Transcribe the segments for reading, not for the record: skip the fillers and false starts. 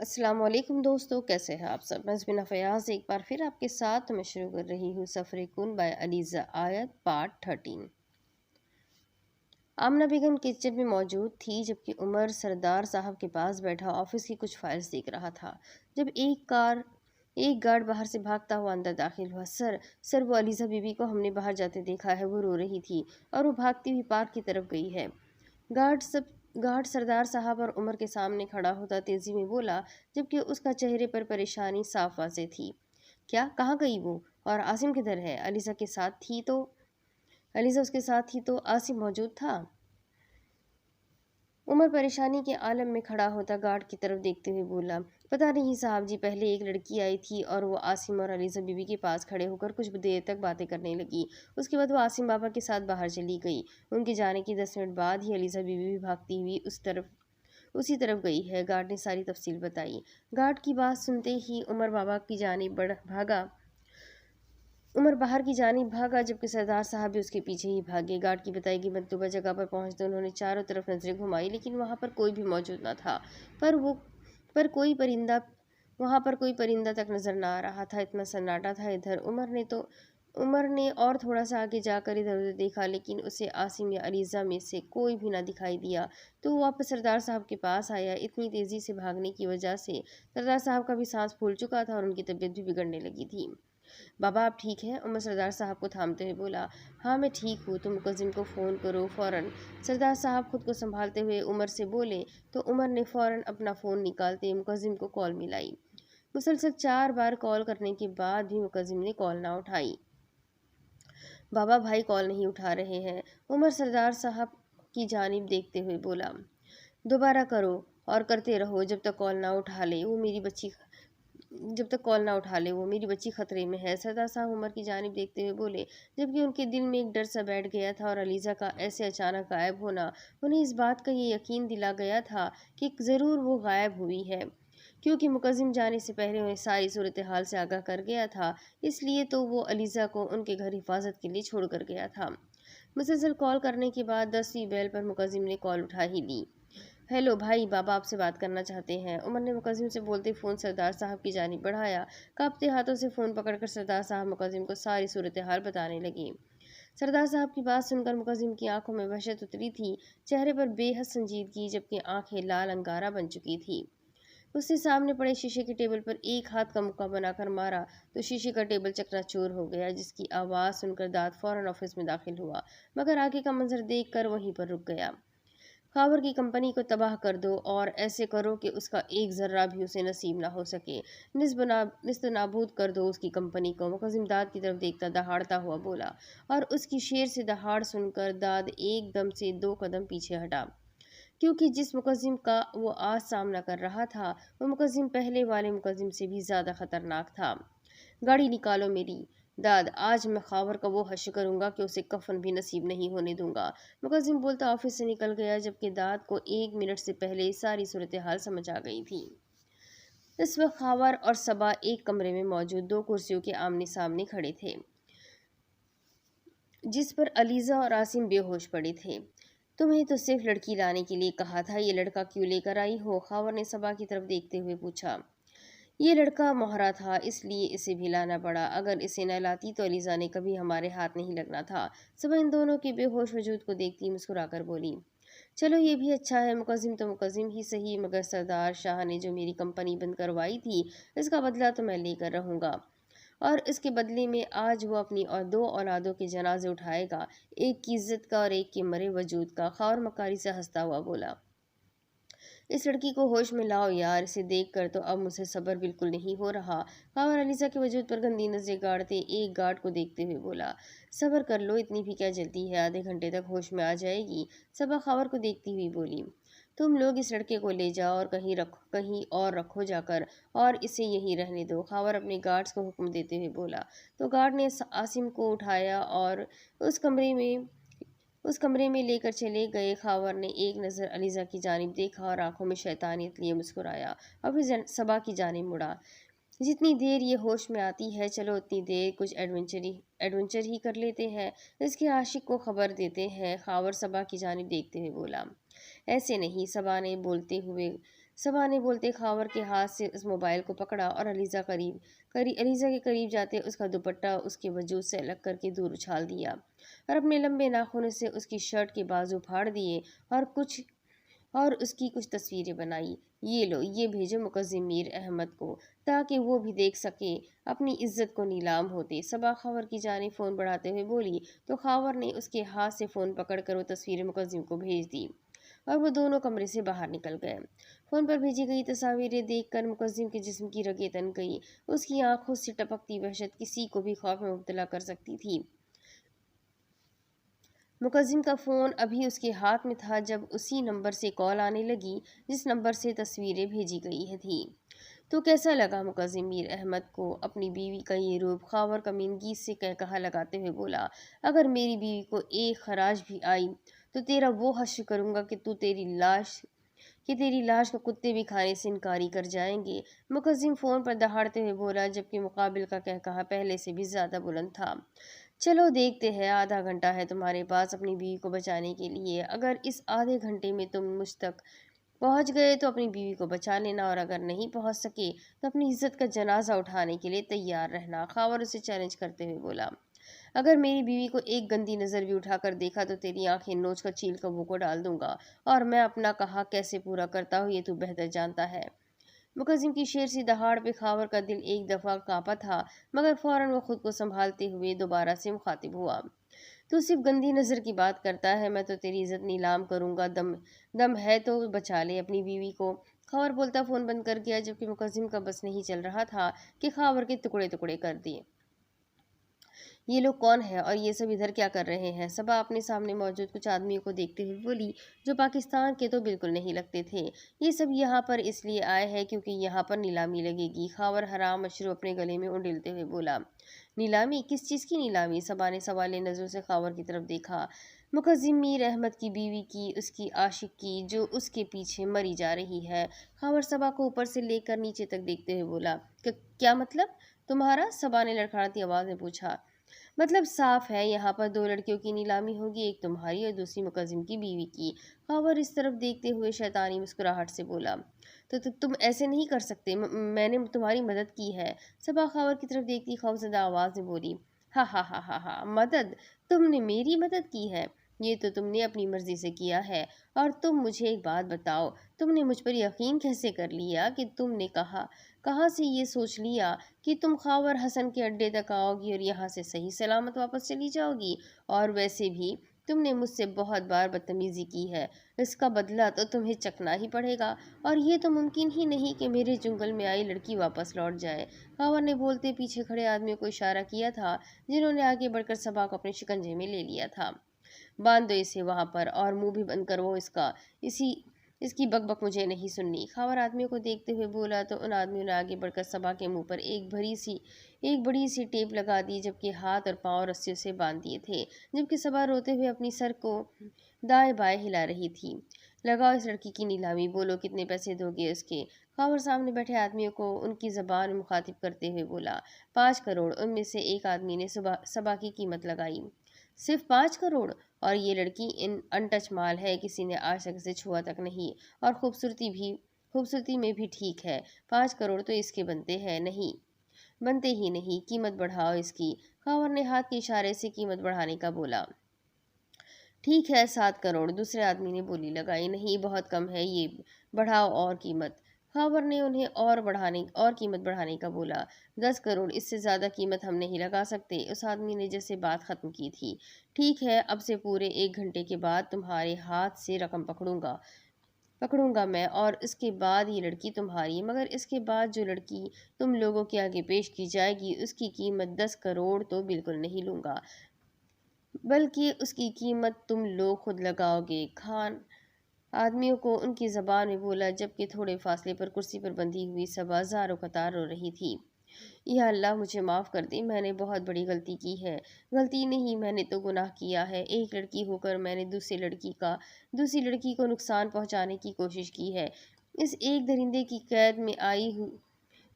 अस्सलाम वालेकुम दोस्तों, कैसे हैं आप सब। मैं ज़बीना फ़याज़ एक बार फिर आपके साथ मैं शुरू कर रही हूँ सफ़र कुन बाय अलीज़ा आयत पार्ट 13। आमना बेगम किचन में मौजूद थी जबकि उमर सरदार साहब के पास बैठा ऑफिस की कुछ फाइल्स देख रहा था। जब एक गार्ड बाहर से भागता हुआ अंदर दाखिल हुआ। सर वो अलीज़ा बीबी को हमने बाहर जाते देखा है, वो रो रही थी और वो भागती हुई पार्क की तरफ गई है। गार्ड सब गार्ड सरदार साहब और उमर के सामने खड़ा होता तेजी में बोला, जबकि उसका चेहरे पर परेशानी साफ वाज़ेह थी। क्या, कहाँ गई वो? और आसिम किधर है? अलीज़ा उसके साथ थी तो आसिम मौजूद था। उमर परेशानी के आलम में खड़ा होता गार्ड की तरफ देखते हुए बोला, पता नहीं साहब जी, पहले एक लड़की आई थी और वो आसिम और अलीज़ा बीबी के पास खड़े होकर कुछ देर तक बातें करने लगी। उसके बाद वो आसिम बाबा के साथ बाहर चली गई। उनके जाने के 10 मिनट बाद ही अलीज़ा बीबी भी भागती हुई उसी तरफ गई है। गार्ड ने सारी तफसील बताई। गार्ड की बात सुनते ही उमर बाहर की जानिब भागा, जबकि सरदार साहब भी उसके पीछे ही भागे। गार्ड की बताई कि मतलूबा जगह पर पहुंचते उन्होंने चारों तरफ नजरें घुमाई, लेकिन वहां पर कोई भी मौजूद न था। पर वो पर कोई परिंदा वहां पर कोई परिंदा तक नजर न आ रहा था। इतना सन्नाटा था इधर। उमर ने और थोड़ा सा आगे जाकर इधर उधर देखा, लेकिन उसे आसिम या अलीज़ा में से कोई भी ना दिखाई दिया। तो वो वापस सरदार साहब के पास आया। इतनी तेज़ी से भागने की वजह से सरदार साहब का भी सांस फूल चुका था और उनकी तबीयत भी बिगड़ने लगी थी। बाबा आप ठीक हैं? उमर सरदार साहब को थामते हुए बोला। हाँ मैं ठीक हूँ, तुम मुकद्दम को फ़ोन करो फ़ौरन। सरदार साहब खुद को संभालते हुए उमर से बोले, तो उमर ने फ़ौरन अपना फ़ोन निकालते मुकद्दम को कॉल मिलाई। मुसलसल 4 बार कॉल करने के बाद भी मुकद्दम ने कॉल ना उठाई। बाबा भाई कॉल नहीं उठा रहे हैं। उमर सरदार साहब की जानिब देखते हुए बोला, दोबारा करो और करते रहो जब तक कॉल ना उठा ले, वो मेरी बच्ची खतरे में है। सरदार साहब उमर की जानिब देखते हुए बोले, जबकि उनके दिल में एक डर सा बैठ गया था और अलीज़ा का ऐसे अचानक गायब होना उन्हें इस बात का ये यकीन दिला गया था कि ज़रूर वो गायब हुई है, क्योंकि मुकद्दम जाने से पहले उन्हें सारी सूरत हाल से आगाह कर गया था। इसलिए तो वो अलीज़ा को उनके घर हिफाजत के लिए छोड़ कर गया था। मुसलसल कॉल करने के बाद 10वीं बेल पर मुकद्दम ने कॉल उठा ही ली। हेलो भाई, बाबा आपसे बात करना चाहते हैं। उमर ने मुकद्दम से बोलते फ़ोन सरदार साहब की जानिब बढ़ाया। कांपते हाथों से फ़ोन पकड़कर सरदार साहब मुकद्दम को सारी सूरत हाल बताने लगे। सरदार साहब की बात सुनकर मुकद्दम की आंखों में वहशत उतरी थी, चेहरे पर बेहद संजीदगी, जबकि आंखें लाल अंगारा बन चुकी थी। उसने सामने पड़े शीशे के टेबल पर एक हाथ का मुक्का बनाकर मारा तो शीशे का टेबल चकनाचूर हो गया, जिसकी आवाज़ सुनकर दाद फौरन ऑफिस में दाखिल हुआ, मगर आगे का मंजर देखकर वहीं पर रुक गया। खावर की कंपनी को तबाह कर दो और ऐसे करो कि उसका एक ज़र्रा भी उसे नसीब ना हो सके। निस्त नाबूद कर दो उसकी कंपनी को। मुकद्दम दाद की तरफ देखता दहाड़ता हुआ बोला, और उसकी शेर से दहाड़ सुनकर दाद एकदम से 2 कदम पीछे हटा, क्योंकि जिस मुकद्दम का वो आज सामना कर रहा था वो मुकद्दम पहले वाले मुकद्दम से भी ज़्यादा खतरनाक था। गाड़ी निकालो मेरी। दाद, आज मैं खावर का वो हश्र करूंगा कि उसे कफन भी नसीब नहीं होने दूंगा। मुकद्दम बोलता ऑफिस से निकल गया, जबकि दाद को 1 मिनट से पहले सारी सूरत हाल समझ आ गई थी। इस वक्त खावर और सबा एक कमरे में मौजूद 2 कुर्सियों के आमने सामने खड़े थे, जिस पर अलीज़ा और आसिम बेहोश पड़े थे। तुम्हें तो सिर्फ लड़की लाने के लिए कहा था, ये लड़का क्यों लेकर आई हो? खावर ने सबा की तरफ देखते हुए पूछा। ये लड़का मोहरा था, इसलिए इसे भी लाना पड़ा। अगर इसे न लाती तो अलीज़ा ने कभी हमारे हाथ नहीं लगना था। सबा इन दोनों के बेहोश वजूद को देखती मुस्कुराकर बोली, चलो ये भी अच्छा है। मुकद्दम तो मुकद्दम ही सही, मगर सरदार शाह ने जो मेरी कंपनी बंद करवाई थी, इसका बदला तो मैं लेकर रहूँगा, और इसके बदले में आज वो अपनी और 2 औलादों के जनाजे उठाएगा, एक की इज्जत का और एक के मरे वजूद का। खावर मकारी से हंसता हुआ बोला, इस लड़की को होश में लाओ यार, इसे देखकर तो अब मुझे सब्र बिल्कुल नहीं हो रहा। खावर अलीज़ा के वजूद पर गंदी नजरें गाड़ते एक गार्ड को देखते हुए बोला, सब्र कर लो, इतनी भी क्या जल्दी है, आधे घंटे तक होश में आ जाएगी। सबा खावर को देखती हुई बोली, तुम लोग इस लड़के को ले जाओ और कहीं और रखो जाकर, और इसे यहीं रहने दो। खावर अपने गार्ड्स को हुक्म देते हुए बोला। तो गार्ड ने आसिम को उठाया और उस कमरे में उस कमरे में लेकर चले गए। खावर ने एक नज़र अलीज़ा की जानिब देखा और आंखों में शैतानियत लिए मुस्कुराया, और फिर सबा की जानिब मुड़ा। जितनी देर ये होश में आती है, चलो उतनी देर कुछ एडवेंचर ही कर लेते हैं, इसके आशिक को खबर देते हैं। खावर सबा की जानिब देखते हुए बोला, ऐसे नहीं। सबा ने बोलते खावर के हाथ से उस मोबाइल को पकड़ा और अलीजा के करीब जाते उसका दुपट्टा उसके वजूद से अलग करके दूर उछाल दिया और अपने लंबे नाखूनों से उसकी शर्ट के बाजू फाड़ दिए और उसकी कुछ तस्वीरें बनाई। ये लो, ये भेजो मुकद्दम मीर अहमद को ताकि वो भी देख सके अपनी इज्जत को नीलाम होते। सबा खावर की जानिब फ़ोन बढ़ाते हुए बोली तो खावर ने उसके हाथ से फ़ोन पकड़कर वो तस्वीरें मुकद्दम को भेज दी और वो दोनों कमरे से बाहर निकल गए। फ़ोन पर भेजी गई तस्वीरें देखकर मुकद्दम के जिस्म की रगें तन गई। उसकी आंखों से टपकती वहशत किसी को भी खौफ में मुब्तला कर सकती थी। मुकद्दम का फ़ोन अभी उसके हाथ में था जब उसी नंबर से कॉल आने लगी जिस नंबर से तस्वीरें भेजी गई थी। तो कैसा लगा मुकद्दम मीर अहमद को अपनी बीवी का ये रूप? खावर कमीनगी से कहा लगाते हुए बोला, अगर मेरी बीवी को एक खराज भी आई तो तेरा वो हश्र करूंगा कि तेरी लाश को कुत्ते भी खाने से इनकारी कर जाएंगे। मुकद्दम फ़ोन पर दहाड़ते हुए बोला जबकि मुकाबिल का कहा पहले से भी ज़्यादा बुलंद था। चलो देखते हैं, आधा घंटा है तुम्हारे पास अपनी बीवी को बचाने के लिए। अगर इस आधे घंटे में तुम मुझ तक पहुंच गए तो अपनी बीवी को बचा लेना और अगर नहीं पहुंच सके तो अपनी इज्जत का जनाजा उठाने के लिए तैयार रहना। खावर उसे चैलेंज करते हुए बोला, अगर मेरी बीवी को एक गंदी नज़र भी उठाकर देखा तो तेरी आंखें नोच कर चील कबू को डाल दूंगा और मैं अपना कहा कैसे पूरा करता हूँ ये तू बेहतर जानता है। मुकद्दम की शेर सी दहाड़ पे खावर का दिल एक दफ़ा कांपा था मगर फौरन वो खुद को संभालते हुए दोबारा से मुखातिब हुआ। तू सिर्फ गंदी नज़र की बात करता है, मैं तो तेरी इज्जत नीलाम करूंगा। दम है तो बचा ले अपनी बीवी को। खावर बोलता फ़ोन बंद कर गया जबकि मुकद्दम का बस नहीं चल रहा था कि खावर के टुकड़े टुकड़े कर दिए। ये लोग कौन है और ये सब इधर क्या कर रहे हैं? सबा अपने सामने मौजूद कुछ आदमियों को देखते हुए बोली जो पाकिस्तान के तो बिल्कुल नहीं लगते थे। ये सब यहाँ पर इसलिए आए हैं क्योंकि यहाँ पर नीलामी लगेगी। खावर हराम मशरूब अपने गले में उंडेलते हुए बोला, नीलामी? किस चीज़ की नीलामी? सबा ने सवालिया नज़रों से खावर की तरफ देखा। मुकद्दम मीर अहमद की बीवी की, उसकी आशिक की, जो उसके पीछे मरी जा रही है। खावर सबा को ऊपर से लेकर नीचे तक देखते हुए बोला, क्या मतलब तुम्हारा? सबा ने लड़खड़ाती आवाज़ में पूछा। मतलब साफ है, यहाँ पर दो लड़कियों की नीलामी होगी, एक तुम्हारी और दूसरी मुकद्दम की बीवी की। खावर इस तरफ देखते हुए शैतानी मुस्कुराहट से बोला, तो तुम ऐसे नहीं कर सकते, मैंने तुम्हारी मदद की है। सबा खावर की तरफ देखती खौफजदा आवाज़ में बोली, हा हा हा हा हा, मदद? तुमने मेरी मदद की है? ये तो तुमने अपनी मर्जी से किया है। और तुम मुझे एक बात बताओ, तुमने मुझ पर यकीन कैसे कर लिया कि तुमने कहाँ से ये सोच लिया कि तुम खावर हसन के अड्डे तक आओगी और यहाँ से सही सलामत वापस चली जाओगी? और वैसे भी तुमने मुझसे बहुत बार बदतमीज़ी की है, इसका बदला तो तुम्हें चखना ही पड़ेगा। और ये तो मुमकिन ही नहीं कि मेरे जंगल में आई लड़की वापस लौट जाए। खावर ने बोलते पीछे खड़े आदमियों को इशारा किया था जिन्होंने आगे बढ़कर सबा को अपने शिकंजे में ले लिया था। बांध दो इसे वहां पर और मुंह भी बंद करवाओ इसका। इसी इसकी बकबक मुझे नहीं सुननी। खावर आदमियों को देखते हुए बोला तो उन आदमियों ने आगे बढ़कर सबा के मुंह पर एक बड़ी सी टेप लगा दी जबकि हाथ और पांव रस्सियों से बांध दिए थे। जबकि सबा रोते हुए अपनी सर को दाएं बाएं हिला रही थी। लगाओ इस लड़की की नीलामी, बोलो कितने पैसे दोगे उसके? खावर सामने बैठे आदमियों को उनकी जबान में मुखातिब करते हुए बोला, 5 करोड़। उनमें से एक आदमी ने सबा की कीमत लगाई। सिर्फ 5 करोड़? और ये लड़की इन अनटच माल है, किसी ने आज तक इसे छुआ तक नहीं। और खूबसूरती में भी ठीक है। 5 करोड़ तो इसके बनते ही नहीं। कीमत बढ़ाओ इसकी। खावर ने हाथ के इशारे से कीमत बढ़ाने का बोला। ठीक है, 7 करोड़। दूसरे आदमी ने बोली लगाई। नहीं, बहुत कम है ये, बढ़ाओ और कीमत। खावर ने उन्हें और कीमत बढ़ाने का बोला। 10 करोड़, इससे ज़्यादा कीमत हम नहीं लगा सकते। उस आदमी ने जैसे बात ख़त्म की थी। ठीक है, अब से पूरे 1 घंटे के बाद तुम्हारे हाथ से रकम पकड़ूंगा मैं और इसके बाद ये लड़की तुम्हारी। मगर इसके बाद जो लड़की तुम लोगों के आगे पेश की जाएगी उसकी कीमत 10 करोड़ तो बिल्कुल नहीं लूँगा, बल्कि उसकी कीमत तुम लोग खुद लगाओगे। खान आदमियों को उनकी ज़बान में बोला जबकि थोड़े फासले पर कुर्सी पर बंधी हुई सबा ज़ारो कतार रो रही थी। या अल्लाह, मुझे माफ़ कर दे, मैंने बहुत बड़ी गलती की है। गलती नहीं, मैंने तो गुनाह किया है। एक लड़की होकर मैंने दूसरी लड़की को नुकसान पहुंचाने की कोशिश की है। इस एक दरिंदे की कैद में आई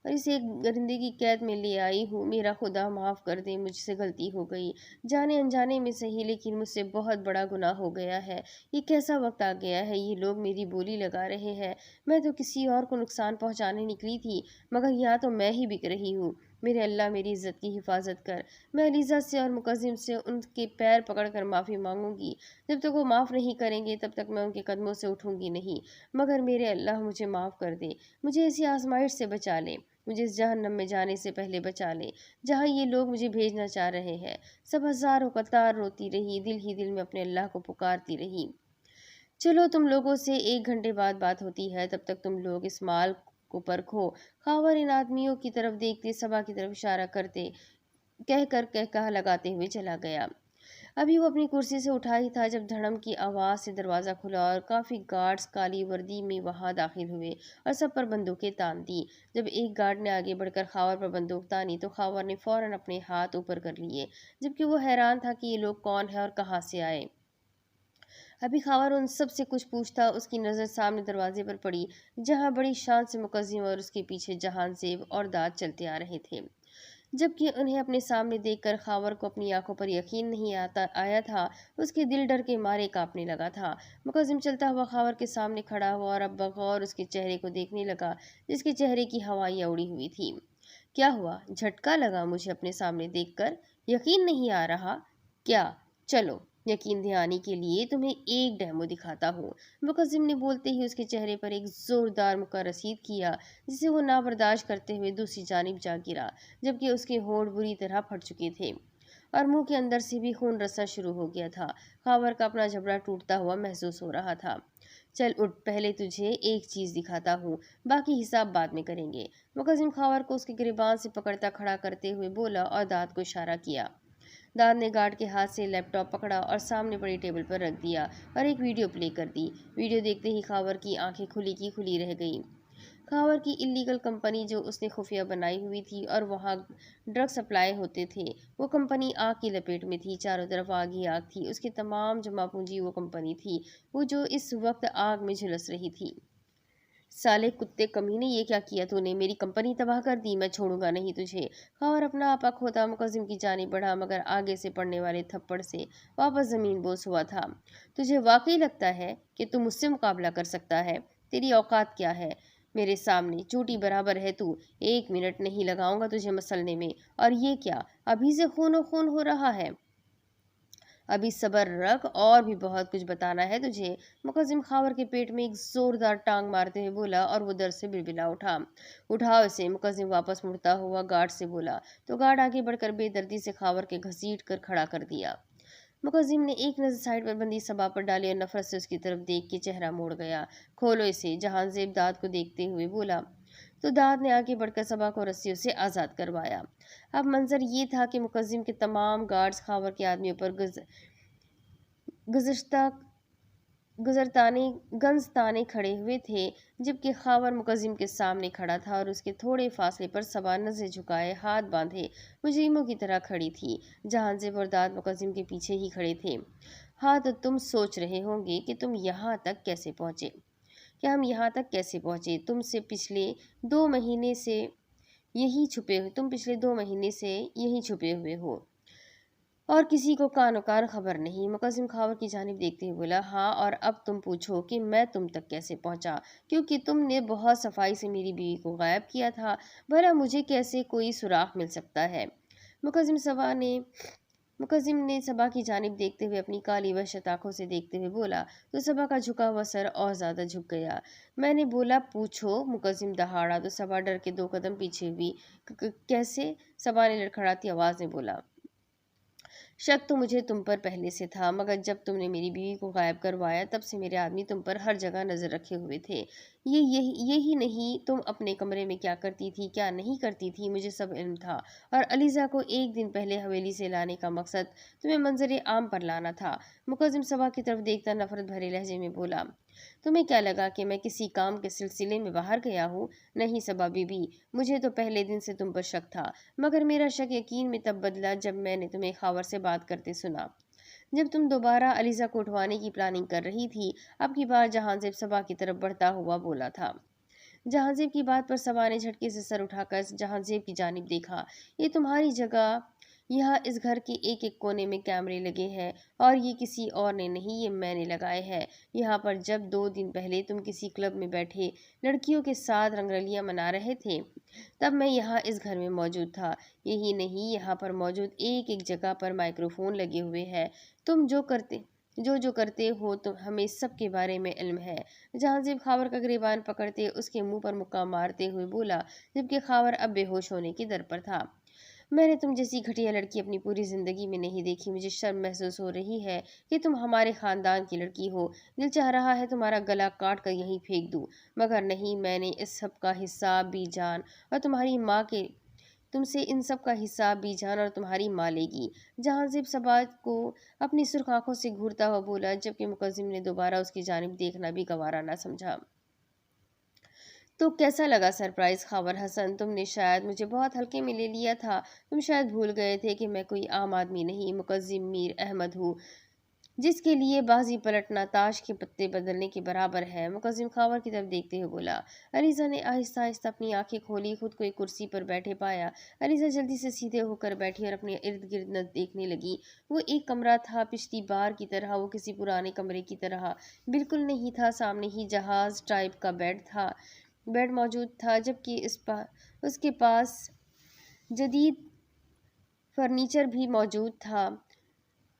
और इसे एक गरिंदे की कैद में ले आई हूँ। मेरा खुदा माफ़ कर दे, मुझसे गलती हो गई, जाने अनजाने में सही, लेकिन मुझसे बहुत बड़ा गुनाह हो गया है। ये कैसा वक्त आ गया है, ये लोग मेरी बोली लगा रहे हैं। मैं तो किसी और को नुकसान पहुंचाने निकली थी, मगर यहाँ तो मैं ही बिक रही हूँ। मेरे अल्लाह मेरी इज्जत की हिफाजत कर। मैं अलीज़ा से और मुकज़िम से उनके पैर पकड़कर माफ़ी मांगूंगी। जब तक वो माफ़ नहीं करेंगे तब तक मैं उनके कदमों से उठूंगी नहीं। मगर मेरे अल्लाह मुझे माफ़ कर दे, मुझे ऐसी आजमाइश से बचा ले, मुझे इस जहन्नम में जाने से पहले बचा ले जहाँ ये लोग मुझे भेजना चाह रहे हैं। सब हज़ारों कतार रोती रही, दिल ही दिल में अपने अल्लाह को पुकारती रही। चलो, तुम लोगों से 1 घंटे बाद बात होती है, तब तक तुम लोग इस माल को परखो। खावर इन आदमियों की तरफ देखते सबा की तरफ इशारा करते कहकर कहकहा लगाते हुए चला गया। अभी वो अपनी कुर्सी से उठा ही था जब धड़म की आवाज़ से दरवाज़ा खुला और काफ़ी गार्ड्स काली वर्दी में वहां दाखिल हुए और सब पर बंदूकें तान दी। जब एक गार्ड ने आगे बढ़कर खावर पर बंदूक तानी तो खावर ने फौरन अपने हाथ ऊपर कर लिए, जबकि वो हैरान था कि ये लोग कौन है और कहाँ से आए। अभी खावर उन सब से कुछ पूछता, उसकी नज़र सामने दरवाजे पर पड़ी, जहाँ बड़ी शान से मुकद्दम और उसके पीछे जहान जेब और दाद चलते आ रहे थे। जबकि उन्हें अपने सामने देखकर खावर को अपनी आंखों पर यकीन नहीं आया था। उसके दिल डर के मारे कांपने लगा था। मुकद्दम चलता हुआ खावर के सामने खड़ा हुआ और अब बगौर उसके चेहरे को देखने लगा, जिसके चेहरे की हवाइयाँ उड़ी हुई थी। क्या हुआ? झटका लगा मुझे अपने सामने देखकर? यकीन नहीं आ रहा क्या? चलो, यकीन दिलाने के लिए तुम्हें एक डेमो दिखाता हूँ। मुकद्दम ने बोलते ही उसके चेहरे पर एक जोरदार मुक्का रसीद किया, जिसे वो ना बर्दाश्त करते हुए दूसरी जानिब जा गिरा, जबकि उसके होंठ बुरी तरह फट चुके थे और मुंह के अंदर से भी खून रसना शुरू हो गया था। खावर का अपना जबड़ा टूटता हुआ महसूस हो रहा था। चल उठ, पहले तुझे एक चीज दिखाता हूँ, बाकी हिसाब बाद में करेंगे। मुकद्दम खावर को उसके गिरबान से पकड़ता खड़ा करते हुए बोला और दाद को इशारा किया। दाद ने गार्ड के हाथ से लैपटॉप पकड़ा और सामने पड़ी टेबल पर रख दिया और एक वीडियो प्ले कर दी। वीडियो देखते ही खावर की आंखें खुली की खुली रह गईं। खावर की इलीगल कंपनी जो उसने खुफिया बनाई हुई थी और वहाँ ड्रग सप्लाई होते थे, वो कंपनी आग की लपेट में थी। चारों तरफ आग ही आग थी। उसकी तमाम जमा पूंजी वो कंपनी थी, वो जो इस वक्त आग में झुलस रही थी। साले कुत्ते कमीने, ये क्या किया तूने? मेरी कंपनी तबाह कर दी, मैं छोड़ूंगा नहीं तुझे। खावर अपना आपा खोता मुकद्दम की जानिब बढ़ा, मगर आगे से पड़ने वाले थप्पड़ से वापस जमीन बोस हुआ था। तुझे वाकई लगता है कि तू मुझसे मुकाबला कर सकता है? तेरी औकात क्या है? मेरे सामने चूटी बराबर है तू। 1 मिनट नहीं लगाऊंगा तुझे मसलने में। और ये क्या, अभी से खून खून हो रहा है? अभी सब्र रख, और भी बहुत कुछ बताना है तुझे। मुकद्दम खावर के पेट में एक जोरदार टांग मारते हुए बोला और वो दर्द से बिलबिला उठा। उठाओ इसे, मुकद्दम वापस मुड़ता हुआ गार्ड से बोला, तो गार्ड आगे बढ़कर बेदर्दी से खावर के घसीट कर खड़ा कर दिया। मुकद्दम ने एक नजर साइड पर बंदी सबा पर डाली और नफरत से उसकी तरफ देख के चेहरा मोड़ गया। खोलो इसे, जहांजेब दाद को देखते हुए बोला। तो दाद ने आगे बढ़कर सबा को रस्सियों से आज़ाद करवाया। अब मंजर ये था कि मुकद्दम के तमाम गार्ड्स खावर के आदमियों पर गुज़श्ता गुजरताने गंज ताने खड़े हुए थे, जबकि खावर मुकद्दम के सामने खड़ा था और उसके थोड़े फासले पर सबा नज़रें झुकाए हाथ बांधे मुजरिमों की तरह खड़ी थी। जहांजेब और दाद मुकद्दम के पीछे ही खड़े थे। हाँ, तो तुम सोच रहे होंगे कि तुम यहाँ तक कैसे पहुँचे, कि हम यहाँ तक कैसे पहुँचे। तुम पिछले 2 महीने से यहीं छुपे हुए हो और किसी को कानोकार खबर नहीं। मुकद्दम खावर की जानिब देखते हुए बोला, हाँ, और अब तुम पूछो कि मैं तुम तक कैसे पहुंचा, क्योंकि तुमने बहुत सफाई से मेरी बीवी को गायब किया था। भला मुझे कैसे कोई सुराग मिल सकता है? मुकद्दम ने सबा की जानिब देखते हुए अपनी काली वहशत आंखों से देखते हुए बोला, तो सबा का झुका हुआ सर और ज्यादा झुक गया। मैंने बोला पूछो। मुकद्दम दहाड़ा तो सबा डर के 2 कदम पीछे हुई। कैसे? सबा ने लड़खड़ाती आवाज में बोला। शक तो मुझे तुम पर पहले से था, मगर जब तुमने मेरी बीवी को गायब करवाया तब से मेरे आदमी तुम पर हर जगह नजर रखे हुए थे। यही नहीं, तुम अपने कमरे में क्या करती थी क्या नहीं करती थी, मुझे सब इल्म था। और अलीज़ा को एक दिन पहले हवेली से लाने का मकसद तुम्हें मंजर आम पर लाना था। मुकद्दम सबा की तरफ देखता नफरत भरे लहजे में बोला, तुम्हें क्या लगा कि मैं किसी काम के सिलसिले में बाहर गया हूँ? नहीं सबा बीबी, मुझे तो पहले दिन से तुम पर शक था, मगर मेरा शक यकीन में तब बदला जब मैंने तुम्हें खावर से बात करते सुना, जब तुम दोबारा अलीज़ा को उठवाने की प्लानिंग कर रही थी। अब की बार जहांजेब सबा की तरफ बढ़ता हुआ बोला था, जहांजेब की बात पर सबा ने झटके से सर उठाकर जहांजेब की जानिब देखा। ये तुम्हारी जगह, यहाँ इस घर के एक एक कोने में कैमरे लगे हैं और ये किसी और ने नहीं, ये मैंने लगाए हैं। यहाँ पर जब 2 दिन पहले तुम किसी क्लब में बैठे लड़कियों के साथ रंगरलियां मना रहे थे, तब मैं यहाँ इस घर में मौजूद था। यही नहीं, यहाँ पर मौजूद एक एक जगह पर माइक्रोफोन लगे हुए हैं। तुम जो करते हो तो हमें सब के बारे में इल्म है। जहांजेब खावर का गिरेबान पकड़ते उसके मुंह पर मुक्का मारते हुए बोला, जबकि खावर अब बेहोश होने की दर पर था। मैंने तुम जैसी घटिया लड़की अपनी पूरी जिंदगी में नहीं देखी। मुझे शर्म महसूस हो रही है कि तुम हमारे खानदान की लड़की हो। दिल चाह रहा है तुम्हारा गला काट कर यहीं फेंक दूं, मगर नहीं, मैंने इस सब का हिसाब भी जान और तुम्हारी माँ के तुमसे इन सब का हिसाब भी जान और तुम्हारी माँ लेगी। जहांजेब सबाज को अपनी सुर्ख आंखों से घूरता हुआ बोला, जबकि मुकद्दम ने दोबारा उसकी जानिब देखना भी गवारा न समझा। तो कैसा लगा सरप्राइज खावर हसन? तुमने शायद मुझे बहुत हल्के में ले लिया था। तुम शायद भूल गए थे कि मैं कोई आम आदमी नहीं, मुकद्दम मीर अहमद हूँ, जिसके लिए बाजी पलटना ताश के पत्ते बदलने के बराबर है। मुकद्दम खावर की तरफ देखते हुए बोला। अलीजा ने आहिस्ता आहिस्ता अपनी आंखें खोली, खुद को एक कुर्सी पर बैठे पाया। अलीजा जल्दी से सीधे होकर बैठी और अपने इर्द गिर्द न देखने लगी। वो एक कमरा था, पिछली बार की तरह, वो किसी पुराने कमरे की तरह बिल्कुल नहीं था। सामने ही जहाज टाइप का बेड मौजूद था, जबकि उसके पास जदीद फर्नीचर भी मौजूद था।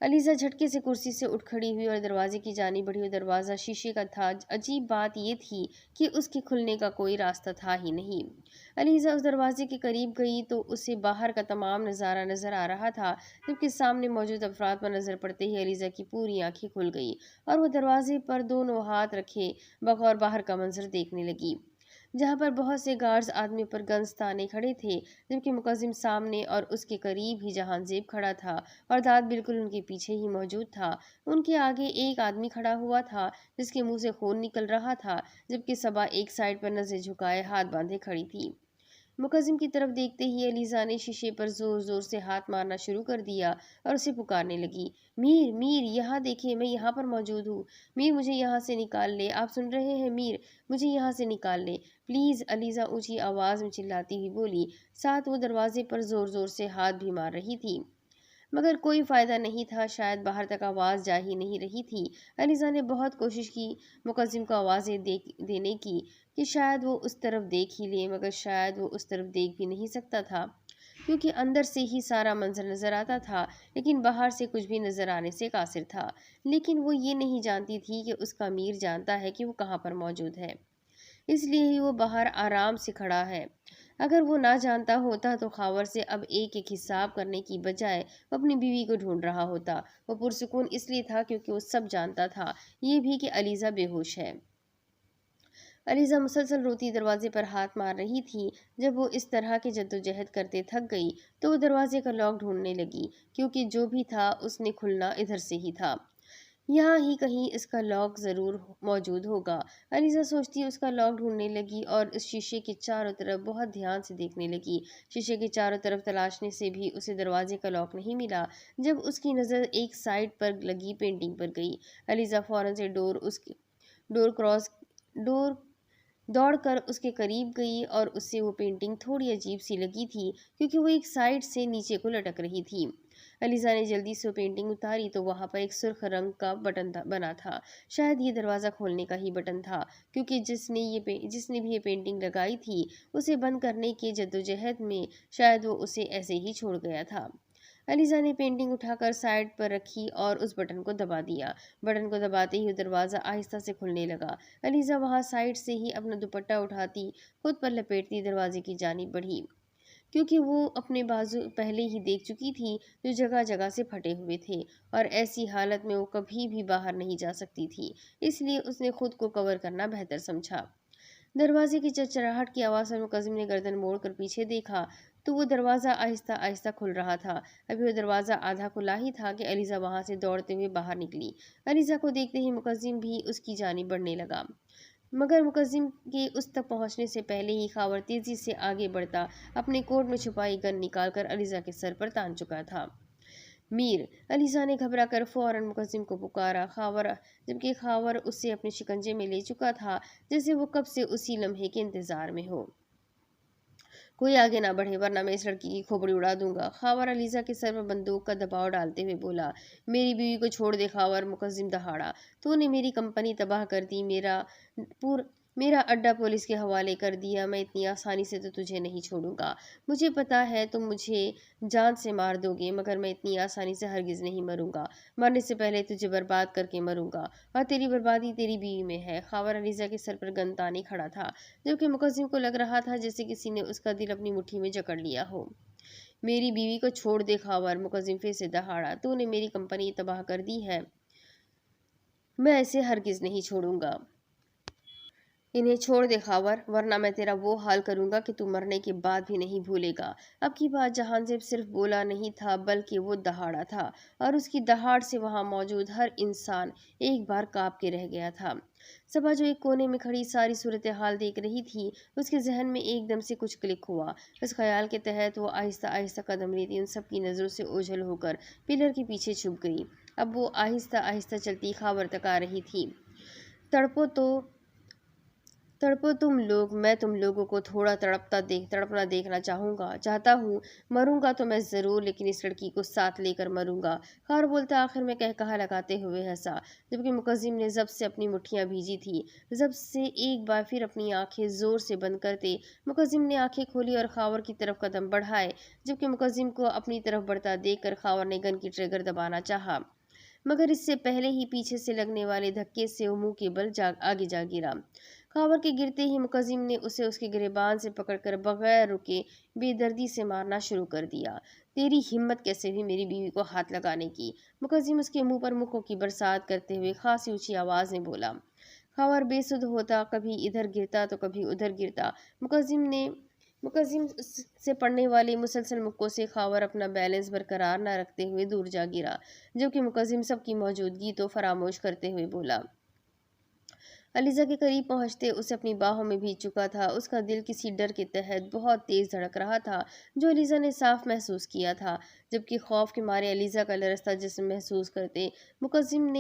अलीजा झटके से कुर्सी से उठ खड़ी हुई और दरवाजे की जानिब बढ़ी। दरवाज़ा शीशे का था। अजीब बात यह थी कि उसके खुलने का कोई रास्ता था ही नहीं। अलीजा उस दरवाजे के करीब गई तो उसे बाहर का तमाम नज़ारा नज़र आ रहा था, जबकि सामने मौजूद अफराद पर नज़र पड़ते ही अलीजा की पूरी आंखें खुल गई और वह दरवाजे पर दोनों हाथ रखे बगौर बाहर का मंजर देखने लगी, जहाँ पर बहुत से गार्ड्स आदमी पर गन्स ताने खड़े थे, जबकि मुकद्दम सामने और उसके करीब ही जहांजेब खड़ा था और दाद बिल्कुल उनके पीछे ही मौजूद था। उनके आगे एक आदमी खड़ा हुआ था जिसके मुंह से खून निकल रहा था, जबकि सबा एक साइड पर नजर झुकाए हाथ बांधे खड़ी थी। मुकद्दम की तरफ देखते ही अलीजा ने शीशे पर जोर जोर से हाथ मारना शुरू कर दिया और उसे पुकारने लगी, मीर मीर, यहाँ देखिए, मैं यहाँ पर मौजूद हूँ। मीर, मुझे यहाँ से निकाल ले। आप सुन रहे हैं मीर? मुझे यहाँ से निकाल ले प्लीज़। अलीजा ऊंची आवाज़ में चिल्लाती हुई बोली, साथ वो दरवाजे पर जोर जोर से हाथ भी मार रही थी, मगर कोई फ़ायदा नहीं था। शायद बाहर तक आवाज़ जा ही नहीं रही थी। अलीजा ने बहुत कोशिश की मुकद्दम को आवाज़ें देने की कि शायद वो उस तरफ देख ही ले, मगर शायद वो उस तरफ देख भी नहीं सकता था, क्योंकि अंदर से ही सारा मंजर नज़र आता था, लेकिन बाहर से कुछ भी नज़र आने से कासिर था। लेकिन वो ये नहीं जानती थी कि उसका मीर जानता है कि वो कहाँ पर मौजूद है, इसलिए ही वो बाहर आराम से खड़ा है। अगर वो ना जानता होता तो खावर से अब एक एक हिसाब करने की बजाय वो अपनी बीवी को ढूंढ रहा होता। वो पुरसुकून इसलिए था क्योंकि वो सब जानता था, ये भी कि अलीजा बेहोश है। अलीजा मुसलसल रोती दरवाजे पर हाथ मार रही थी। जब वो इस तरह की जद्दोजहद करते थक गई तो वो दरवाजे का लॉक ढूंढने लगी, क्योंकि जो भी था उसने खुलना इधर से ही था। यहाँ ही कहीं इसका लॉक ज़रूर मौजूद होगा। अलीजा सोचती उसका लॉक ढूंढने लगी और उस शीशे के चारों तरफ बहुत ध्यान से देखने लगी। शीशे के चारों तरफ तलाशने से भी उसे दरवाजे का लॉक नहीं मिला। जब उसकी नज़र एक साइड पर लगी पेंटिंग पर गई, अलीजा फौरन से डोर दौड़कर उसके करीब गई और उससे वो पेंटिंग थोड़ी अजीब सी लगी थी, क्योंकि वो एक साइड से नीचे को लटक रही थी। अलीजा ने जल्दी से वो पेंटिंग उतारी तो वहां पर एक सुर्ख रंग का बटन बना था। शायद ये दरवाज़ा खोलने का ही बटन था, क्योंकि जिसने भी ये पेंटिंग लगाई थी उसे बंद करने के जद्दोजहद में शायद वो उसे ऐसे ही छोड़ गया था। अलीजा ने पेंटिंग उठाकर साइड पर रखी और उस बटन को दबा दिया। बटन को दबाते ही दरवाज़ा आहिस्ता से खुलने लगा। अलीजा वहां साइड से ही अपना दुपट्टा उठाती खुद पर लपेटती दरवाजे की जानिब बढ़ी, क्योंकि वो अपने बाजू पहले ही देख चुकी थी जो जगह जगह से फटे हुए थे और ऐसी हालत में वो कभी भी बाहर नहीं जा सकती थी, इसलिए उसने खुद को कवर करना बेहतर समझा। दरवाजे की चरचराहट की आवाज़ पर मुकद्दम ने गर्दन मोड़कर पीछे देखा तो वो दरवाज़ा आहिस्ता आहिस्ता खुल रहा था। अभी वो दरवाज़ा आधा खुला ही था कि अलीजा वहां से दौड़ते हुए बाहर निकली। अलीजा को देखते ही मुकद्दम भी उसकी जानिब बढ़ने लगा, मगर मुकद्दम के उस तक पहुंचने से पहले ही खावर तेजी से आगे बढ़ता अपने कोट में छुपाई गन निकालकर अलीजा के सर पर तान चुका था। मीर। अलीजा ने घबरा कर फौरन मुकद्दिम को पुकारा, जबकि खावर उसे अपने शिकंजे में ले चुका था, जैसे वो कब से उसी लम्हे के इंतजार में हो। कोई आगे ना बढ़े वरना मैं इस लड़की की खोपड़ी उड़ा दूंगा, खावर अलीजा के सर पर बंदूक का दबाव डालते हुए बोला। मेरी बीवी को छोड़ दे खावर, मुकद्दिम दहाड़ा। तूने मेरी कंपनी तबाह कर दी, मेरा अड्डा पुलिस के हवाले कर दिया। मैं इतनी आसानी से तो तुझे नहीं छोड़ूंगा। मुझे पता है तुम मुझे जान से मार दोगे, मगर मैं इतनी आसानी से हरगिज नहीं मरूंगा। मरने से पहले तुझे बर्बाद करके मरूंगा, और तेरी बर्बादी तेरी बीवी में है। खावर अलीजा के सर पर गन ताने खड़ा था, जबकि मुकद्दिम को लग रहा था जैसे किसी ने उसका दिल अपनी मुट्ठी में जकड़ लिया हो। मेरी बीवी को छोड़ दे खावर, मुकद्दिम फिर से दहाड़ा। तूने मेरी कंपनी तबाह कर दी है, मैं इसे हरगिज नहीं छोड़ूंगा। इन्हें छोड़ दे खावर, वरना मैं तेरा वो हाल करूंगा कि तू मरने के बाद भी नहीं भूलेगा। अब की बात जहांजेब सिर्फ बोला नहीं था, बल्कि वो दहाड़ा था, और उसकी दहाड़ से वहां मौजूद हर इंसान एक बार कांप के रह गया था। सबा जो एक कोने में खड़ी सारी सूरत हाल देख रही थी, उसके जहन में एकदम से कुछ क्लिक हुआ। इस ख्याल के तहत वो आहिस्ता आहिस्ता कदम लेती उन सबकी नज़रों से ओझल होकर पिलर के पीछे छुप गई। अब वो आहिस्ता आहिस्ता चलती खावर तक आ रही थी। तड़पो तुम लोग, मैं तुम लोगों को थोड़ा तड़पना देखना चाहता हूँ। मरूंगा तो मैं जरूर, लेकिन इस लड़की को साथ लेकर मरूंगा। खार बोलता आखिर में कहा लगाते हुए हंसा, जबकि मुकद्दिम ने जब से अपनी मुट्ठियां भीजी थी। जब से एक बार फिर अपनी आंखें जोर से बंद करते मुकद्दिम ने आंखें खोली और खावर की तरफ कदम बढ़ाए, जबकि मुकद्दिम को अपनी तरफ बढ़ता देखकर खावर ने गन की ट्रिगर दबाना चाहा, मगर इससे पहले ही पीछे से लगने वाले धक्के से वो मुंह के बल आगे जा गिरा। खावर के गिरते ही मुकद्दिम ने उसे उसके गिरेबान से पकड़कर बगैर रुके बेदर्दी से मारना शुरू कर दिया। तेरी हिम्मत कैसे हुई मेरी बीवी को हाथ लगाने की? मुकद्दिम उसके मुंह पर मुक्कों की बरसात करते हुए खासी ऊंची आवाज में बोला। खावर बेसुध होता, कभी इधर गिरता तो कभी उधर गिरता। मुकद्दिम से पड़ने वाली मुसलसल मुक्कों से खावर अपना बैलेंस बरकरार न रखते हुए दूर जा गिरा, जबकि मुकद्दिम सबकी मौजूदगी तो फरामोश करते हुए बोला। अलीजा के करीब पहुंचते उसे अपनी बाहों में भीग चुका था। उसका दिल किसी डर के तहत बहुत तेज धड़क रहा था, जो अलीजा ने साफ महसूस किया था, जबकि खौफ के मारे अलीजा का लरसता जिस्म महसूस करते मुकद्दिम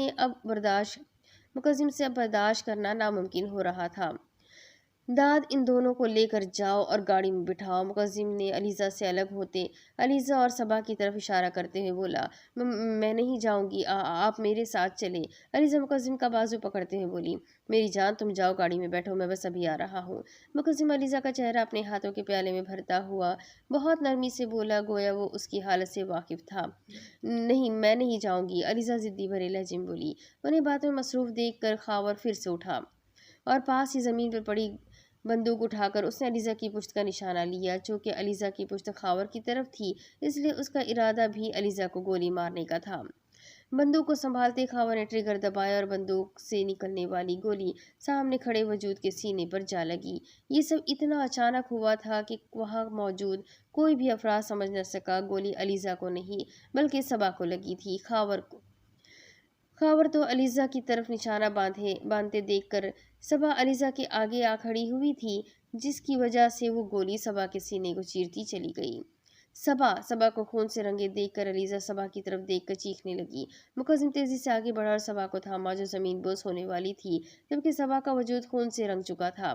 से अब बर्दाश्त करना नामुमकिन हो रहा था। दाद, इन दोनों को लेकर जाओ और गाड़ी में बिठाओ, मुकद्दिम ने अलीजा से अलग होते अलीजा और सबा की तरफ इशारा करते हुए बोला। मैं नहीं जाऊंगी, आप मेरे साथ चले, अलीजा मुकद्दिम का बाजू पकड़ते हुए बोली। मेरी जान, तुम जाओ, गाड़ी में बैठो, मैं बस अभी आ रहा हूँ। मुकद्दिम अलीजा का चेहरा अपने हाथों के प्याले में भरता हुआ बहुत नरमी से बोला, गोया वो उसकी हालत से वाकिफ था। नहीं, मैं नहीं जाऊंगी, अलीजा जिद्दी भरे लहजे में बोली। उन्हें बातों में मसरूफ देख कर खावर फिर से उठा और पास ही जमीन पर पड़ी बंदूक उठाकर उसने अलीजा की पुश्त का निशाना लिया। चूंकि अलीजा की पुश्त खावर की तरफ थी, इसलिए उसका इरादा भी अलीजा को गोली मारने का था। बंदूक को संभालते खावर ने ट्रिगर दबाया और बंदूक से निकलने वाली गोली सामने खड़े वजूद के सीने पर जा लगी। ये सब इतना अचानक हुआ था कि वहां मौजूद कोई भी अफराद समझ न सका। गोली अलीजा को नहीं, बल्कि सबा को लगी थी। खावर तो अलीजा की तरफ निशाना बांधते देखकर सबा अलीजा के आगे आ खड़ी हुई थी, जिसकी वजह से वो गोली सबा के सीने को चीरती चली गई। सबा को खून से रंगे देखकर अलीजा सबा की तरफ देखकर चीखने लगी। मुकद्दिम तेजी से आगे बढ़ा और सबा को थामा, जो जमीन बोस होने वाली थी, जबकि सबा का वजूद खून से रंग चुका था।